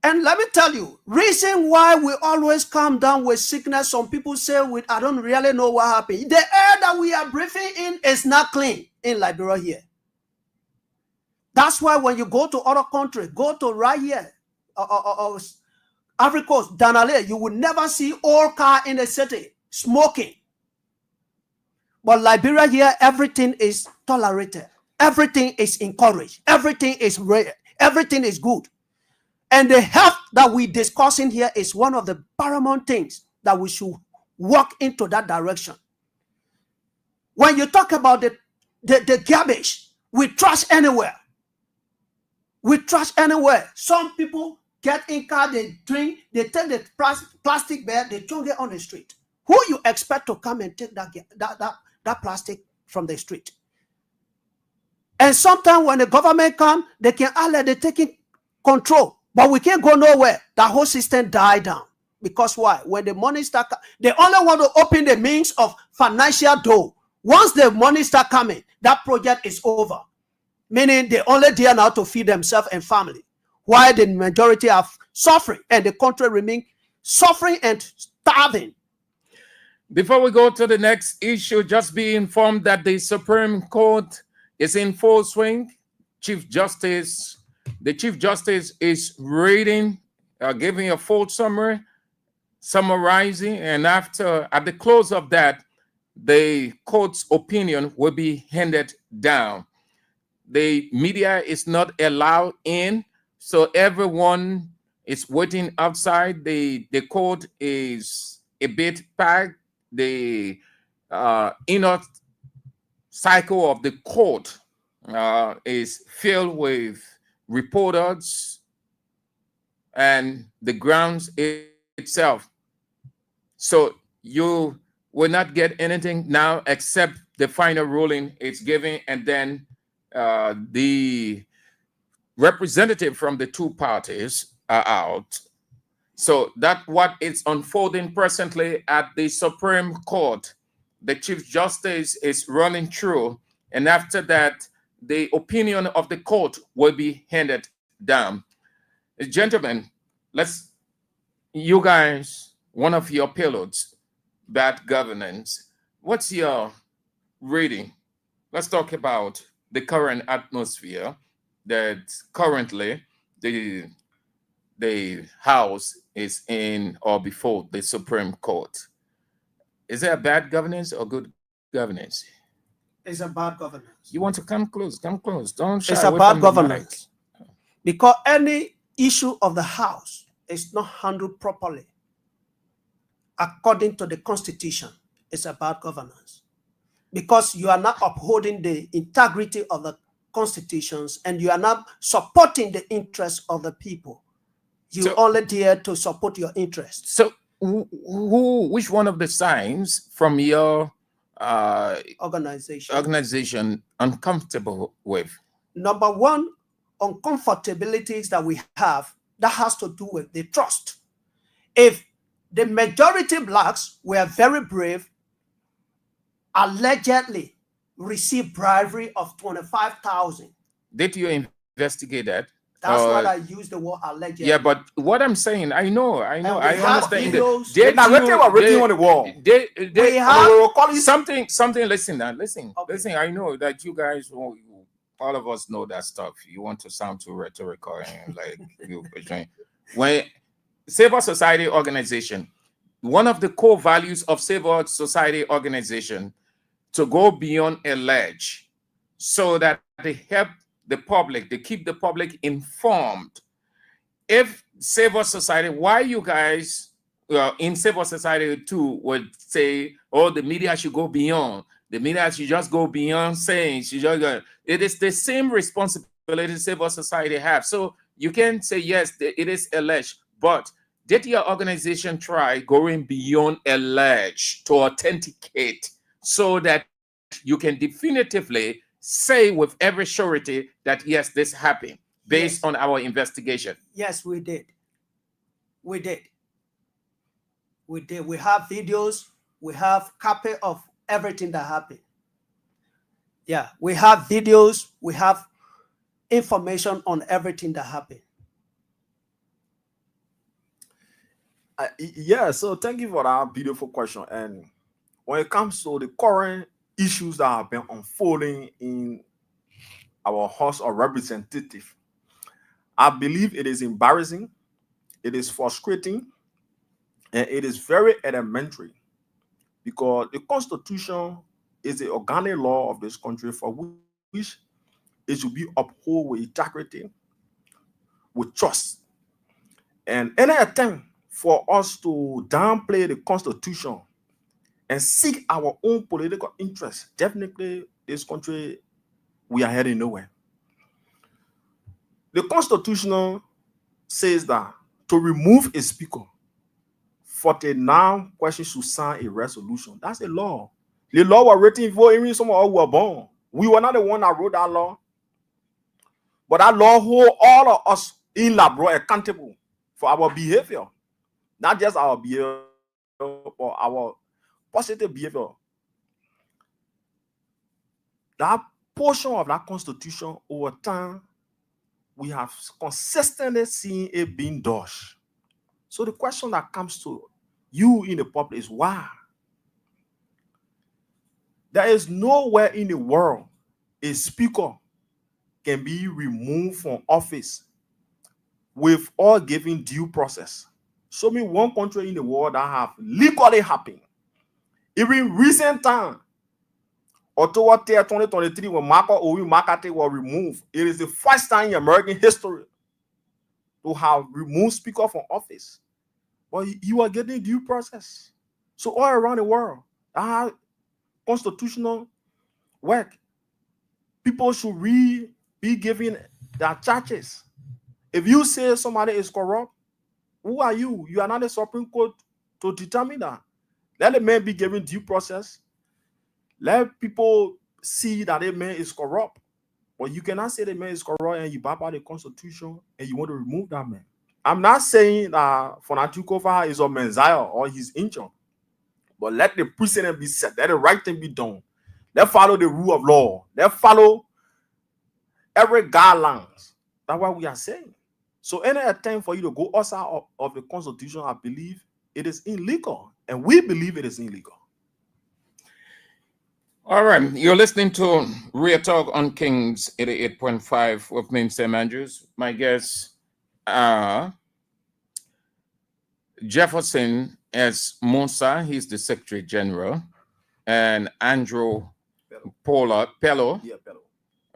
And let me tell you, reason why we always come down with sickness, some people say, I don't really know what happened. The air that we are breathing in is not clean in Liberia here. That's why when you go to other countries, go to right here, Ivory Coast, Danale, you will never see old car in the city smoking. But Liberia here, everything is tolerated. Everything is encouraged. Everything is rare. Everything is good. And the health that we discussing here is one of the paramount things that we should walk into that direction. When you talk about the garbage, we trash anywhere. We trash anywhere. Some people get in car, they drink, they take the plastic bag, they throw it on the street. Who you expect to come and take that plastic from the street? And sometimes when the government come, they can they're taking control, but we can't go nowhere. The whole system died down. Because why? When the money start, they only want to open the means of financial door. Once the money start coming, that project is over. Meaning they only there now to feed themselves and family, while the majority are suffering and the country remain suffering and starving. Before we go to the next issue, just be informed that the Supreme Court is in full swing. The Chief Justice is reading, giving a full summary, summarizing, and at the close of that, the court's opinion will be handed down. The media is not allowed in, so everyone is waiting outside. The court is a bit packed. The inner cycle of the court is filled with reporters and the grounds itself. So you will not get anything now except the final ruling it's given, and then the representative from the two parties are out. So that's what is unfolding presently at the Supreme Court. The Chief Justice is running through, and after that, the opinion of the court will be handed down. Gentlemen, you guys, one of your pillars, bad governance. What's your reading? Let's talk about the current atmosphere that currently the House is in or before the Supreme Court. Is there a bad governance or good governance? It's a bad governance. You want to come close? Come close. Don't shy It's away a bad from the mic. governance. Because any issue of the House is not handled properly according to the Constitution. It's a bad governance. Because you are not upholding the integrity of the constitutions and you are not supporting the interests of the people. You only dare to support your interests. So which one of the signs from your organization uncomfortable with? Number one, uncomfortabilities that we have, that has to do with the trust. If the majority blacks were very brave, allegedly received bribery of 25,000. Did you investigate that? That's what I use the word allegedly. Yeah, but what I'm saying, I know, I understand. They narrative are written on the wall. They have something. Listen, now, listen. I know that you guys, all of us know that stuff. You want to sound too rhetorical and like you. When Civil Society Organization, one of the core values of civil society organization to go beyond allege, so that they help the public, they keep the public informed. If civil society, why you guys in civil society too would say, oh, the media should go beyond. The media should just go beyond saying, it is the same responsibility civil society have. So you can say, yes, it is alleged, but did your organization try going beyond allege to authenticate so that you can definitively say with every surety that, yes, this happened based on our investigation? Yes, we did. We did. We did. We have videos. We have copy of everything that happened. Yeah, we have videos. We have information on everything that happened. Yeah, so thank you for that beautiful question. And when it comes to the current issues that have been unfolding in our House of Representatives, I believe it is embarrassing, it is frustrating, and it is very elementary, because the Constitution is the organic law of this country for which it should be upheld with integrity, with trust. And any attempt for us to downplay the Constitution and seek our own political interests, definitely this country, we are heading nowhere. The Constitution says that to remove a speaker, 49 questions should sign a resolution. That's a law. The law was written before even some of us were born. We were not the one that wrote that law. But that law holds all of us in Labro accountable for our behavior. Not just our behavior, but our positive behavior. That portion of that Constitution over time, we have consistently seen it being dodged. So the question that comes to you in the public is why? There is nowhere in the world a speaker can be removed from office with all giving due process. Show me one country in the world that have legally happened. Even recent time, October 10, 2023, when Marco Owi Makate was removed, it is the first time in American history to have removed speaker from office. But you are getting due process. So all around the world, constitutional work, people should be given their charges. If you say somebody is corrupt, who are you? You are not the Supreme Court to determine that. Let the man be given due process. Let people see that the man is corrupt. But you cannot say the man is corrupt and you bypass the Constitution and you want to remove that man. I'm not saying that Fonatukova is a Messiah or he's injured. But let the precedent be set. Let the right thing be done. Let follow the rule of law. Let follow every guidelines. That's what we are saying. So any attempt for you to go outside of the Constitution, I believe it is illegal. And we believe it is illegal. All right. You're listening to Real Talk on Kings 88.5 with me, Sam Andrews. My guests are Jefferson S. Musa, he's the Secretary General, and Andrew Pello,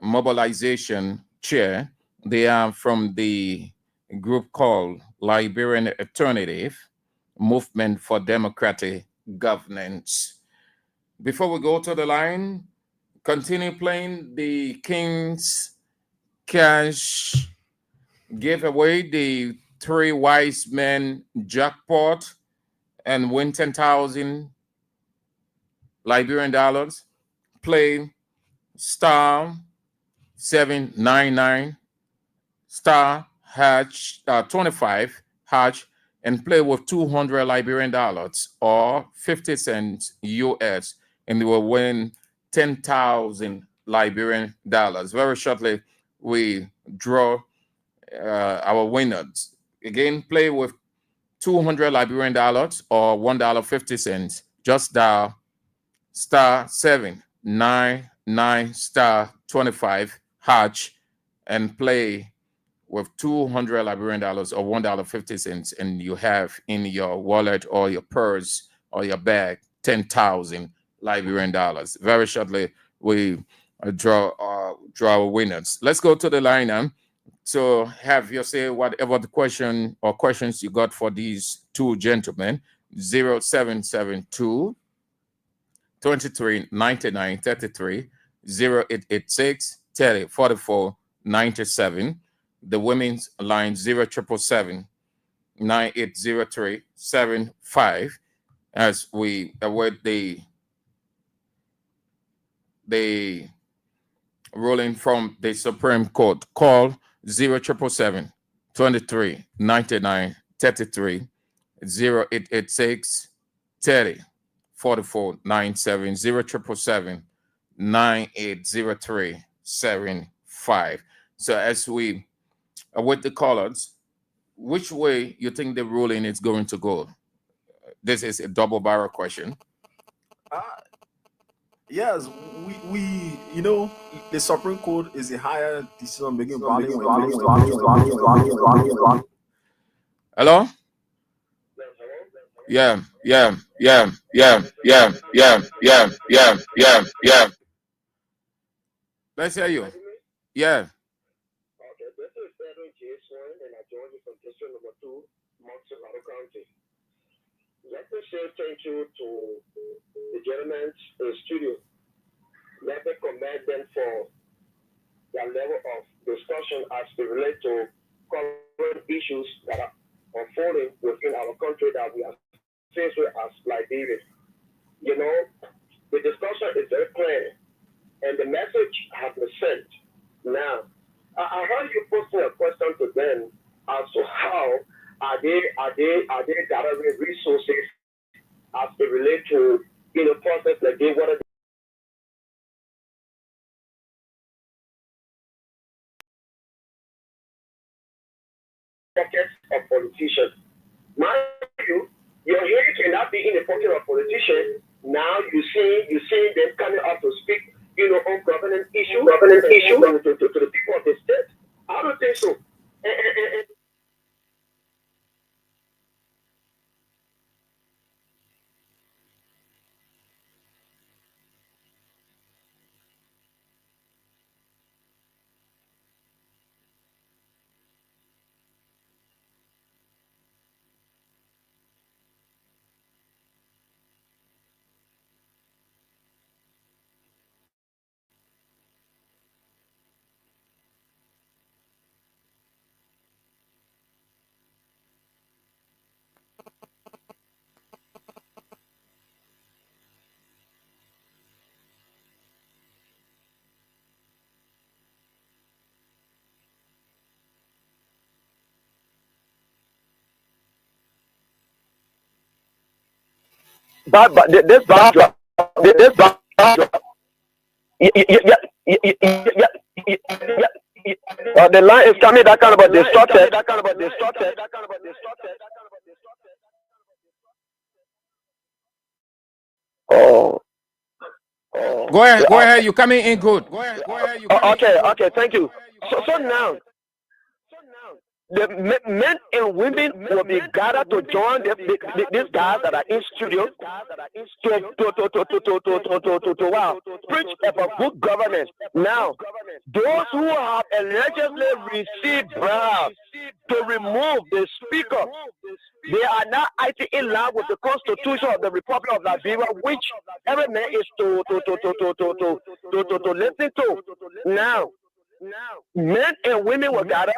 Mobilization Chair. They are from the group called Liberian Alternative Movement for Democratic Governance. Before we go to the line, continue playing the King's Cash giveaway, the 3 wise men jackpot, and win 10,000 Liberian dollars. Play star 799 star hatch 25 hatch and play with 200 Liberian dollars or 50 cents US, and you will win 10,000 Liberian dollars. Very shortly, we draw our winners. Again, play with 200 Liberian dollars or $1.50. Just dial star 799 star 25 hatch and play with 200 Liberian dollars or $1.50, and you have in your wallet or your purse or your bag 10,000 Liberian dollars. Very shortly, we draw our winners. Let's go to the line now. So have you say whatever the question or questions you got for these two gentlemen. 0772 23 99 33 0886 30 44 97. The women's line 0777 9803 75. As we await the ruling from the Supreme Court, call 0777 23 99 33 0886 30 44 97 0777 9803 75. So as we await the callers, which way you think the ruling is going to go? This is a double barrel question. Yes, we the Supreme Court is a higher decision making body. Hello? Yeah. Let's hear you. Yeah. Okay, this is Federal Jason, and I joined you from District Number 2, Monterey County. Let me say thank you to the gentlemen in the studio. Let me commend them for their level of discussion as they relate to current issues that are unfolding within our country that we are faced with as Liberia. You know, the discussion is very clear, and the message has been sent. Now, I heard you posting a question to them as to how are they gathering resources as they relate to process like they wanted. Pockets of politicians. Mind you, your hearing cannot be in the pocket of politicians. Now you see them coming up to speak, on governance issue to the people of the state. I don't think so. this backdrop, the line is coming that kind of distorted. Oh. Go ahead. You're coming in good. Go ahead. Okay. Thank you. So now, the men and women will be gathered to join these guys that are in studio to preach about good governance. Now, those who have allegedly received bribes to remove the speaker, they are now acting in line with the Constitution of the Republic of Liberia, which every man is to listen to. Now, men and women were gathered.